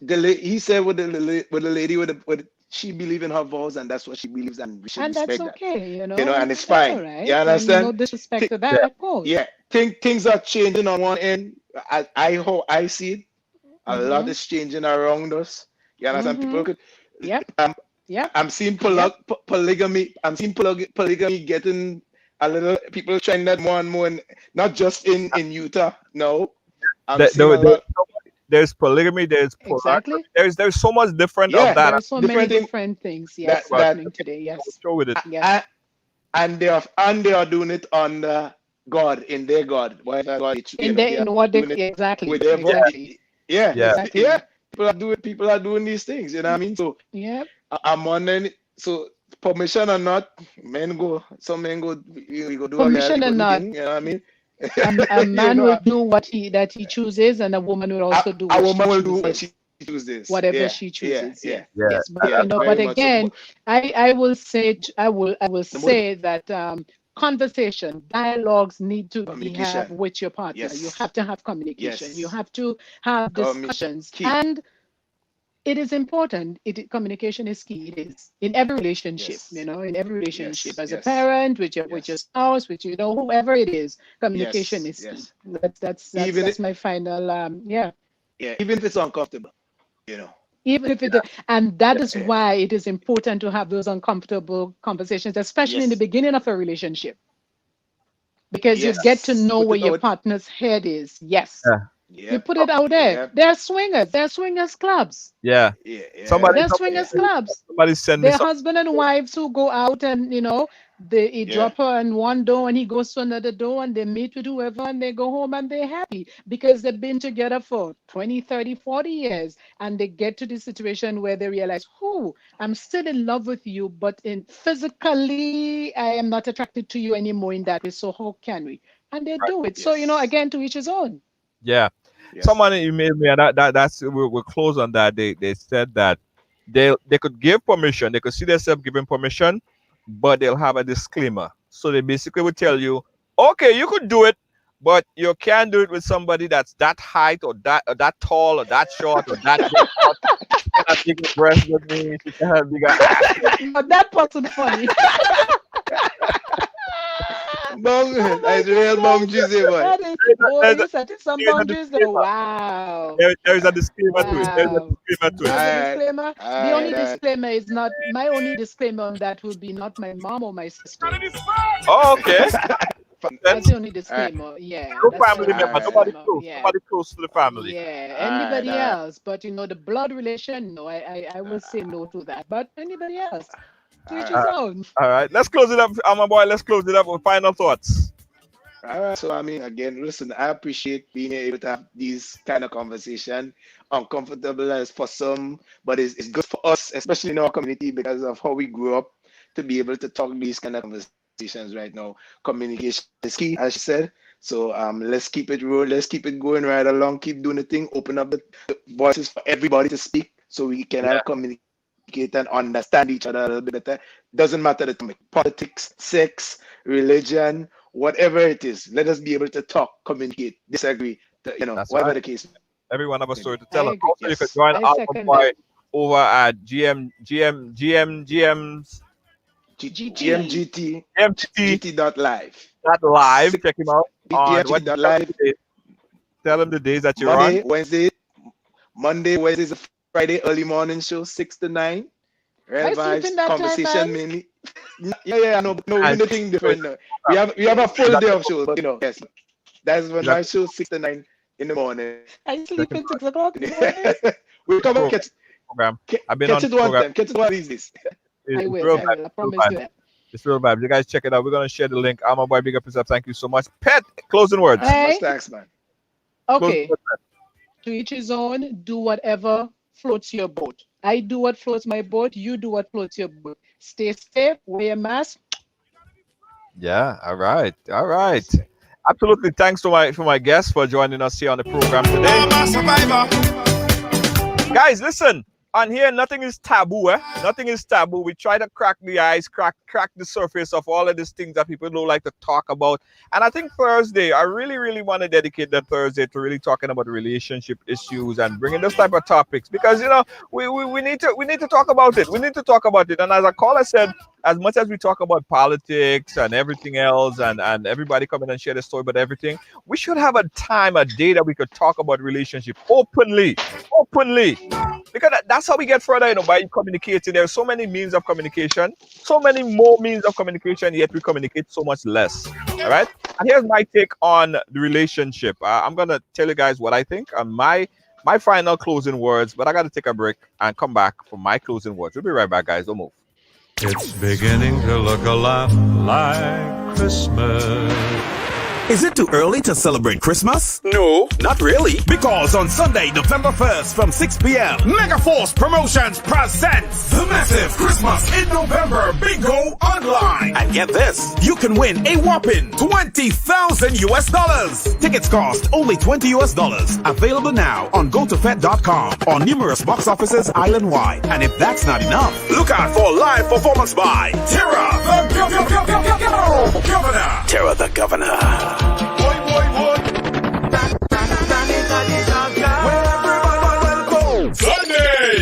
Speaker 4: he said with the lady with she believe in her vows, and that's what she believes, and we should
Speaker 6: And that's
Speaker 4: respect that.
Speaker 6: okay,
Speaker 4: And it's
Speaker 6: that's all
Speaker 4: fine. You
Speaker 6: right. And no
Speaker 4: understand?
Speaker 6: disrespect
Speaker 4: Thi-
Speaker 6: to
Speaker 3: Yeah.
Speaker 6: that, of course.
Speaker 4: yeah, things are changing on one end. I hope I see it. A lot
Speaker 6: Mm-hmm.
Speaker 4: is changing around us. You understand?
Speaker 6: Mm-hmm.
Speaker 4: People could.
Speaker 6: Yep.
Speaker 4: Um,
Speaker 6: Yep.
Speaker 4: I'm seeing
Speaker 6: Yep.
Speaker 4: polygamy. I'm seeing polygamy getting a little. People trying that more and more, and not just in Utah. No, I'm seeing a lot.
Speaker 3: There's polygamy, there's polygamy,
Speaker 6: Exactly.
Speaker 3: there's so much different of
Speaker 4: Yeah,
Speaker 3: that.
Speaker 6: There are so many
Speaker 4: different thing
Speaker 6: different things,
Speaker 4: that
Speaker 6: yes,
Speaker 4: that
Speaker 6: happening today. Yes.
Speaker 3: Show with it.
Speaker 6: Yes.
Speaker 4: and they are doing it under God in their God, whatever God they are
Speaker 6: In what they
Speaker 4: doing it with
Speaker 6: exactly.
Speaker 4: their voice.
Speaker 6: Exactly.
Speaker 4: Yeah,
Speaker 3: Yeah.
Speaker 6: Exactly.
Speaker 4: People are doing these things. You know what I mean? So
Speaker 6: Yep.
Speaker 4: I'm wondering. So permission or not, some men go, we go do a girl, we
Speaker 6: Permission or
Speaker 4: go do
Speaker 6: not,
Speaker 4: thing. You know what I mean?
Speaker 6: a
Speaker 4: You
Speaker 6: man
Speaker 4: know,
Speaker 6: will do what he chooses, and a woman will also do
Speaker 4: a
Speaker 6: what she
Speaker 4: woman will do what
Speaker 6: chooses.
Speaker 4: she chooses.
Speaker 6: Whatever
Speaker 4: Yeah,
Speaker 6: she
Speaker 4: yeah,
Speaker 6: chooses,
Speaker 4: yeah,
Speaker 6: yes,
Speaker 3: Yeah.
Speaker 6: yes. But
Speaker 4: yeah.
Speaker 6: but
Speaker 4: Very much so.
Speaker 6: again, I will say I will
Speaker 4: The most
Speaker 6: say that conversation, dialogues need to be have
Speaker 4: communication.
Speaker 6: with your partner. You
Speaker 4: Yes,
Speaker 6: have to have communication. You
Speaker 4: yes.
Speaker 6: have to have discussions,
Speaker 4: Key.
Speaker 6: and it is important. Communication is key. It is in every relationship.
Speaker 4: Yes,
Speaker 6: In every relationship,
Speaker 4: yes,
Speaker 6: as a
Speaker 4: yes,
Speaker 6: parent, with your
Speaker 4: yes,
Speaker 6: spouse, with whoever it is, communication
Speaker 4: yes,
Speaker 6: is key.
Speaker 4: yes. Even
Speaker 6: That's my final yeah.
Speaker 4: yeah, even if it's uncomfortable, you know.
Speaker 6: Even if it, and that is
Speaker 4: Yeah.
Speaker 6: why it is important to have those uncomfortable conversations, especially in the
Speaker 4: Yes.
Speaker 6: beginning of a relationship, because you get to
Speaker 4: Yes.
Speaker 6: know
Speaker 4: Put
Speaker 6: where
Speaker 4: it
Speaker 6: your
Speaker 4: out.
Speaker 6: partner's head is. Yes,
Speaker 3: Yeah.
Speaker 6: you
Speaker 4: Yep.
Speaker 6: put it out there.
Speaker 4: Yep.
Speaker 6: They're swingers. They're swingers clubs.
Speaker 3: Yeah.
Speaker 4: Yeah. Yeah.
Speaker 3: Somebody
Speaker 6: They're
Speaker 3: somebody
Speaker 6: swingers clubs.
Speaker 3: somebody send me
Speaker 6: They're
Speaker 3: some.
Speaker 6: husband and wives who go out and he
Speaker 4: Yeah.
Speaker 6: drop her in one door and he goes to another door and they meet with whoever and they go home and they're happy because they've been together for 20, 30, 40 years, and they get to the situation where they realize, oh, I'm still in love with you, but in physically I am not attracted to you anymore in that way. So how can we? And they do it. So
Speaker 4: Yes.
Speaker 6: again, to each his own.
Speaker 3: Yeah.
Speaker 4: Yes.
Speaker 3: Someone emailed me, and that's we'll close on that. They said that they could give permission, they could see themselves giving permission, but they'll have a disclaimer. So they basically would tell you, okay, you could do it, but you can't do it with somebody that's that height or that tall or that short or that big. She can have bigger breasts than me. She can have bigger ass.
Speaker 6: No, that person funny.
Speaker 4: Bong,
Speaker 6: Oh my
Speaker 4: I real bong
Speaker 6: goodness.
Speaker 4: juicy boy.
Speaker 6: That is, boy, you setting some
Speaker 3: There's a
Speaker 6: boundaries there.
Speaker 3: disclaimer.
Speaker 6: Wow.
Speaker 3: There is a disclaimer to it. There's a
Speaker 6: Wow.
Speaker 3: disclaimer to it.
Speaker 6: There's a
Speaker 4: Alright.
Speaker 6: disclaimer. The only
Speaker 4: Alright.
Speaker 6: disclaimer is not my only disclaimer on that would be not my mom or my sister.
Speaker 3: Oh, okay.
Speaker 6: That's
Speaker 3: Then
Speaker 6: the only disclaimer. Yeah,
Speaker 3: no
Speaker 6: that's the
Speaker 3: family
Speaker 6: only
Speaker 3: member,
Speaker 4: Alright.
Speaker 6: disclaimer. Yeah.
Speaker 3: nobody close to the family.
Speaker 6: Yeah.
Speaker 4: Alright.
Speaker 6: Anybody
Speaker 4: Alright.
Speaker 6: else, but the blood relation, no, I will say no to that. But anybody else, to each
Speaker 3: Uh,
Speaker 6: his own.
Speaker 3: all right, let's close it up, my boy. Let's close it up with final thoughts.
Speaker 4: All right. So I mean, again, listen, I appreciate being able to have these kind of conversation. Uncomfortable as for some, but it's good for us, especially in our community, because of how we grew up, to be able to talk these kind of conversations right now. Communication is key, as she said. So let's keep it real. Let's keep it going right along. Keep doing the thing. Open up the voices for everybody to speak, so we can
Speaker 3: Yeah.
Speaker 4: all communicate and understand each other a little bit better. Doesn't matter the topic, politics, sex, religion, whatever it is. Let us be able to talk, communicate, disagree,
Speaker 3: That's
Speaker 4: whatever
Speaker 3: right.
Speaker 4: the case
Speaker 3: Everyone have a
Speaker 4: may
Speaker 3: story
Speaker 4: be.
Speaker 3: to
Speaker 6: I
Speaker 3: tell us.
Speaker 6: agree.
Speaker 3: Also, you can
Speaker 4: Yes.
Speaker 3: join
Speaker 6: I
Speaker 3: Alpha
Speaker 6: second
Speaker 3: Boy
Speaker 6: that.
Speaker 3: over at GM's
Speaker 6: GT.
Speaker 3: GMT
Speaker 4: GT.live.
Speaker 3: that live.
Speaker 4: Six,
Speaker 3: Check him out on what?
Speaker 4: GMGT.live.
Speaker 3: Tell him the days that you're on.
Speaker 4: Monday, Wednesdays, Friday, early morning show, 6 to 9. Real
Speaker 6: I sleep in
Speaker 4: vibes,
Speaker 6: that time,
Speaker 4: conversation
Speaker 6: man.
Speaker 4: mainly. Yeah, no, no,
Speaker 3: And
Speaker 4: anything different. No. We have a full
Speaker 3: check
Speaker 4: day of shows, but yes, that's when
Speaker 3: that
Speaker 4: my show 6 to 9 in the morning.
Speaker 6: I
Speaker 3: check
Speaker 6: sleep
Speaker 3: him
Speaker 6: in 6 o'clock in the morning.
Speaker 4: We come and
Speaker 3: program. I've been
Speaker 4: catch
Speaker 3: on
Speaker 4: it
Speaker 3: the
Speaker 4: one
Speaker 3: program.
Speaker 4: time. Catch it one of these days.
Speaker 3: It's
Speaker 6: I will.
Speaker 3: real
Speaker 6: I
Speaker 3: bad.
Speaker 6: will. I
Speaker 3: It's real
Speaker 6: promise
Speaker 3: bad.
Speaker 6: you that.
Speaker 3: It's real bad. You guys check it out. We're gonna share the link. I'm my boy. Big up yourself. Thank you so much. Pet. Closing words.
Speaker 4: Much
Speaker 6: Hey,
Speaker 4: thanks, man.
Speaker 3: Closing
Speaker 6: okay.
Speaker 3: words.
Speaker 6: To each his own. Do whatever floats your boat. I do what floats my boat. You do what floats your boat. Stay safe. Wear a mask.
Speaker 3: Yeah. All right. All right. Absolutely. Thanks to my guests for joining us here on the program today.
Speaker 1: I'm a survivor.
Speaker 3: Guys, listen. on here, nothing is taboo. Nothing is taboo. We try to crack the ice, crack the surface of all of these things that people don't like to talk about. And I think Thursday, I really want to dedicate that Thursday to really talking about relationship issues and bringing those type of topics, because we need to talk about it. We need to talk about it. And as a caller said, as much as we talk about politics and everything else, and everybody come in and share the story about everything, we should have a day that we could talk about relationship openly, because that's how we get further, by communicating. There are so many means of communication, so many more means of communication, yet we communicate so much less. All right. And here's my take on the relationship. I'm gonna tell you guys what I think and my final closing words, but I got to take a break and come back for my closing words. We'll be right back, guys. Don't move.
Speaker 10: It's beginning to look a lot like Christmas.
Speaker 5: Is it too early to celebrate Christmas?
Speaker 10: No, not really.
Speaker 5: Because on Sunday, November 1st from 6 p.m., Megaforce Promotions presents the massive Christmas in November Bingo Online. And get this, you can win a whopping $20,000 US. Tickets cost only $20 US. Available now on gotofed.com or numerous box offices island-wide. And if that's not enough, look out for live performance by Terra the Governor. Terra the Governor.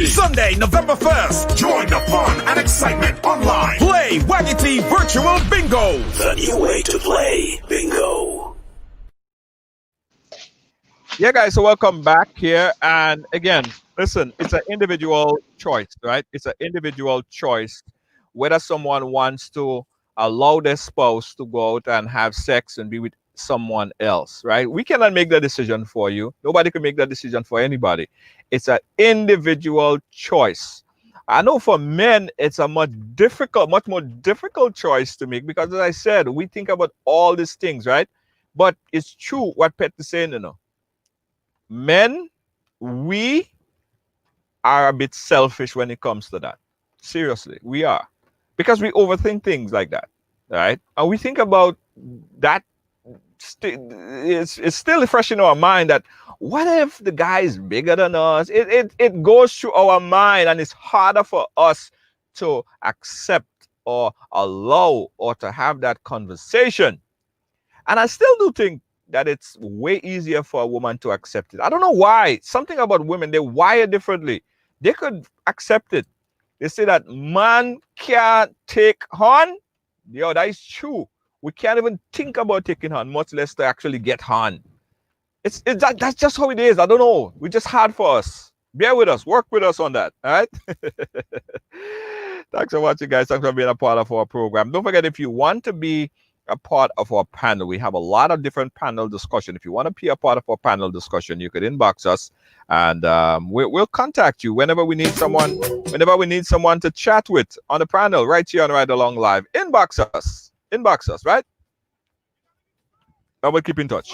Speaker 5: Sunday, November 1st. Join the fun and excitement online. Play Waggity Virtual Bingo. The new way to play bingo.
Speaker 3: Yeah, guys, so welcome back here. And again, listen, it's an individual choice, right? It's an individual choice whether someone wants to allow their spouse to go out and have sex and be with someone else, right? We cannot make that decision for you. Nobody can make that decision for anybody. It's an individual choice. I know for men, it's a much more difficult choice to make, because as I said, we think about all these things, right? But it's true what Pet is saying, Men, we are a bit selfish when it comes to that. Seriously, we are. Because we overthink things like that, right? And we think about that. It's still fresh in our mind that what if the guy is bigger than us? It goes through our mind, and it's harder for us to accept or allow or to have that conversation. And I still do think that it's way easier for a woman to accept it. I don't know why. Something about women, they wire differently. They could accept it. They say that man can't take on. Yo, that is true. We can't even think about taking on, much less to actually get on. That's just how it is. I don't know. It's just hard for us. Bear with us. Work with us on that. All right? Thanks for watching, guys. Thanks for being a part of our program. Don't forget, if you want to be a part of our panel, we have a lot of different panel discussion. If you want to be a part of our panel discussion, you could inbox us, and we'll contact you whenever we need someone to chat with on the panel right here on Ridealong Live. Inbox us, right? And we'll keep in touch.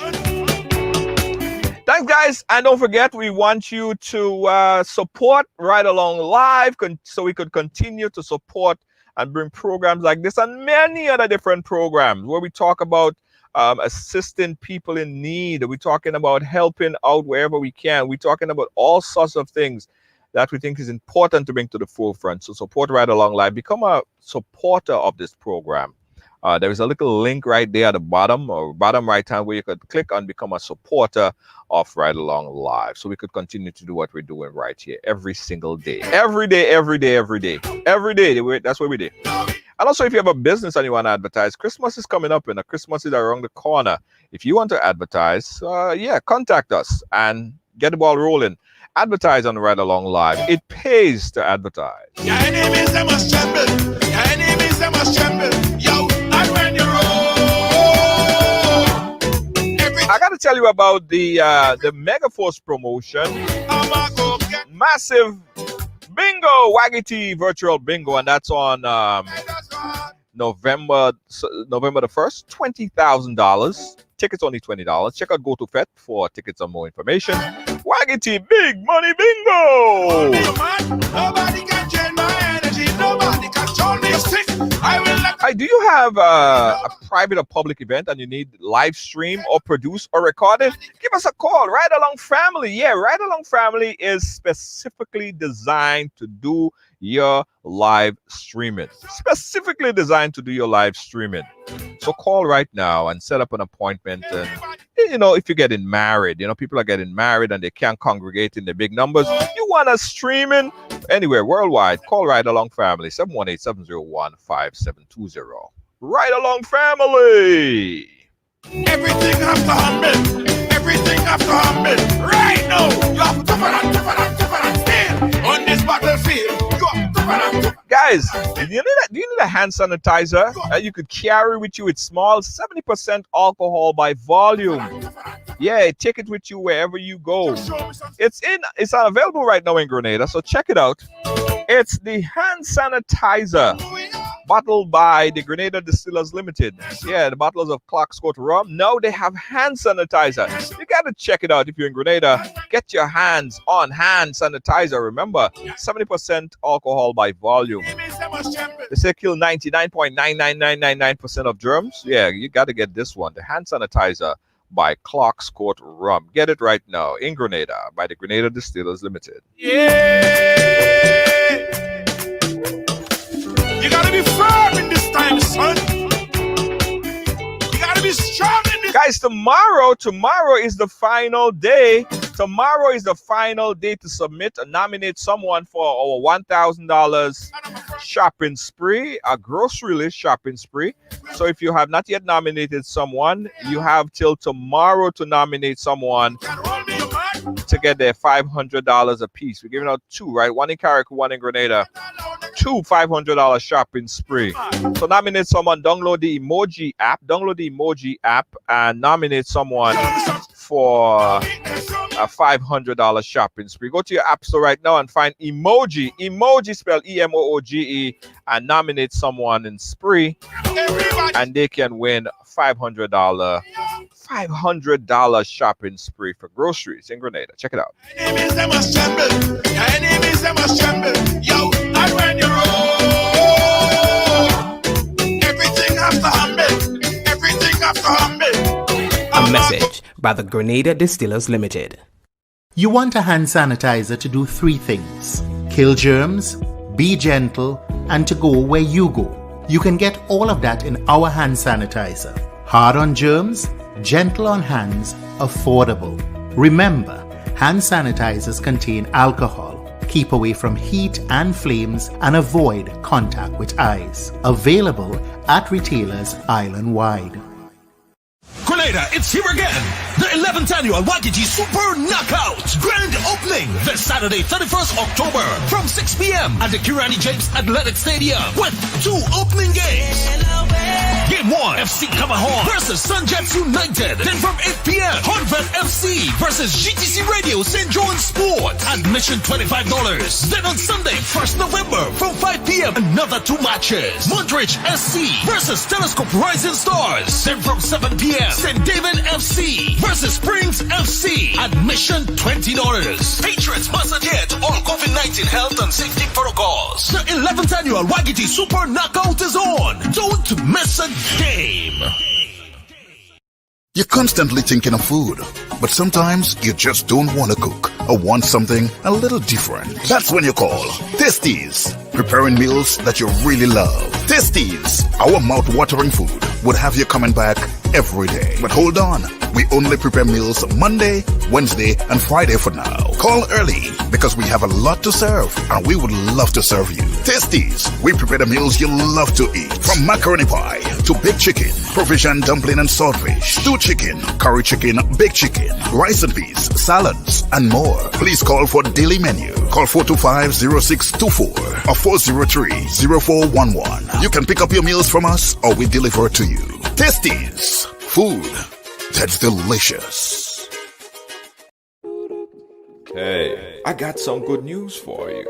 Speaker 3: Thanks, guys. And don't forget, we want you to support Ridealong Live so we could continue to support and bring programs like this and many other different programs where we talk about assisting people in need. We're talking about helping out wherever we can. We're talking about all sorts of things that we think is important to bring to the forefront. So support Ridealong Live. Become a supporter of this program. There is a little link right there at the bottom right hand where you could click on become a supporter of Ridealong Live, so we could continue to do what we're doing right here every single day. Every day. That's what we do. And also, if you have a business and you want to advertise, Christmas is coming up, and Christmas is around the corner. If you want to advertise, contact us and get the ball rolling. Advertise on Ridealong Live. It pays to advertise.
Speaker 1: Your enemies, they must tremble. Your enemies, they must tremble. Yo, and when you roll.
Speaker 3: I got to tell you about the Megaforce promotion. Massive bingo, Waggity virtual bingo, and that's on November the 1st, $20,000. Tickets only $20. Check out GoToFed for tickets and more information. Waggity Big Money Bingo!
Speaker 1: Nobody can change my energy. Nobody can control me. Sick. I will not.
Speaker 3: Do you have a private or public event and you need live stream or produce or record it? Give us a call. Ridealong Family. Yeah, Ridealong Family is specifically designed to do your live streaming. Specifically designed to do your live streaming. So call right now and set up an appointment. And, you know, if you're getting married, you know, people are getting married and they can't congregate in the big numbers. You want us streaming anywhere worldwide, call Ridealong Family, 718-701-5720. Ridealong Family.
Speaker 1: Everything have to happen. Everything have to happen. Right now. You have to toughen and stand on this battlefield. You have to toughen and
Speaker 3: Guys, do you need a hand sanitizer that you could carry with you? It's small, 70% alcohol by volume. Yeah, take it with you wherever you go. It's available right now in Grenada, so check it out. It's the hand sanitizer bottled by the Grenada Distillers Limited. Yeah, the bottles of Clark's Court rum. Now they have hand sanitizer. You gotta check it out if you're in Grenada. Get your hands on hand sanitizer. Remember, 70% alcohol by volume. They say kill 99.99999% of germs. Yeah, you gotta get this one. The hand sanitizer by Clark's Court rum. Get it right now in Grenada by the Grenada Distillers Limited.
Speaker 1: Yeah. You gotta be firm in this time, son. You gotta be strong in this.
Speaker 3: Guys, tomorrow is the final day. Tomorrow is the final day to submit and nominate someone for our $1,000 shopping spree, a grocery list shopping spree. So if you have not yet nominated someone, you have till tomorrow to nominate someone to get their $500 a piece. We're giving out two, right? One in Carriacou, one in Grenada. Two $500 shopping spree. So nominate someone, download the Emoji app and nominate someone for a $500 shopping spree. Go to your app store right now and find Emoji spelled EMOOGE, and nominate someone in spree, and they can win $500 shopping spree for groceries in Grenada. Check it out.
Speaker 1: Enemies, they must tremble. Your enemies, they must tremble. Yo, and when you roll, everything has to happen. Everything has to happen.
Speaker 11: A message by the Grenada Distillers Limited.
Speaker 12: You want a hand sanitizer to do three things: kill germs, be gentle, and to go where you go. You can get all of that in our hand sanitizer. Hard on germs, gentle on hands, affordable. Remember, hand sanitizers contain alcohol. Keep away from heat and flames and avoid contact with eyes. Available at retailers island-wide.
Speaker 5: Grenada, it's here again. The 11th annual Wagiji Super Knockout. Grand opening this Saturday, 31st October from 6 p.m. at the Kirani James Athletic Stadium with two opening games. Game 1, FC Kamahon versus Sunjets United. Then from 8 p.m., Honvet FC versus GTC Radio St. John's Sport. Admission $25. Then on Sunday, 1st November from 5 p.m., another two matches. Montreal SC versus Telescope Rising Stars. Then from 7 p.m., St. David FC versus Springs FC. Admission $20. Patrons must adhere to all COVID-19 health and safety protocols. The 11th annual Wagiti Super Knockout is on. Don't miss a game.
Speaker 13: You're constantly thinking of food, but sometimes you just don't want to cook or want something a little different. That's when you call Tasties, preparing meals that you really love. Tasties, our mouth-watering food, would have you coming back every day. But hold on, we only prepare meals Monday, Wednesday, and Friday for now. Call early because we have a lot to serve and we would love to serve you. Tasties, we prepare the meals you love to eat. From macaroni pie to baked chicken, provision dumpling and saltfish, stewed chicken, curry chicken, baked chicken, rice and peas, salads, and more. Please call for the daily menu. Call 425-0624 or 403-0411. You can pick up your meals from us or we deliver to you. Tasties, food that's delicious.
Speaker 2: Hey, I got some good news for you.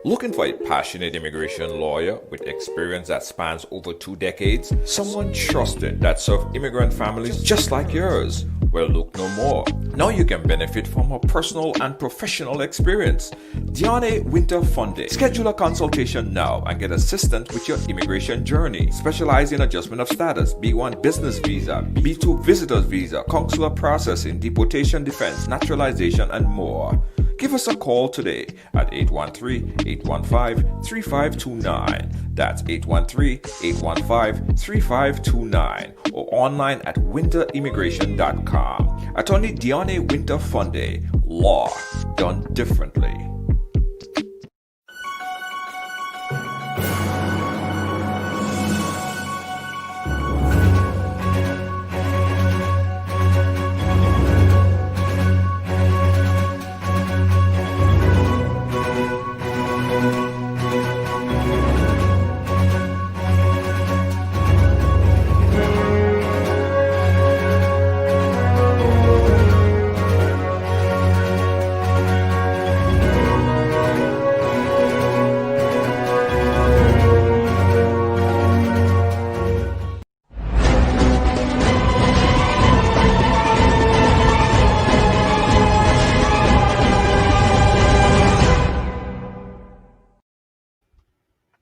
Speaker 2: Looking for a passionate immigration lawyer with experience that spans over 2 decades? Someone trusted that serves immigrant families just like yours? Well, look no more. Now you can benefit from her personal and professional experience. Diane Winter Funde. Schedule a consultation now and get assistance with your immigration journey. Specialize in adjustment of status, B1 business visa, B2 visitors visa, consular processing, deportation defense, naturalization, and more. Give us a call today at 813-815-3529. That's 813-815-3529 or online at winterimmigration.com. Attorney Diane Winter Funde. Law done differently.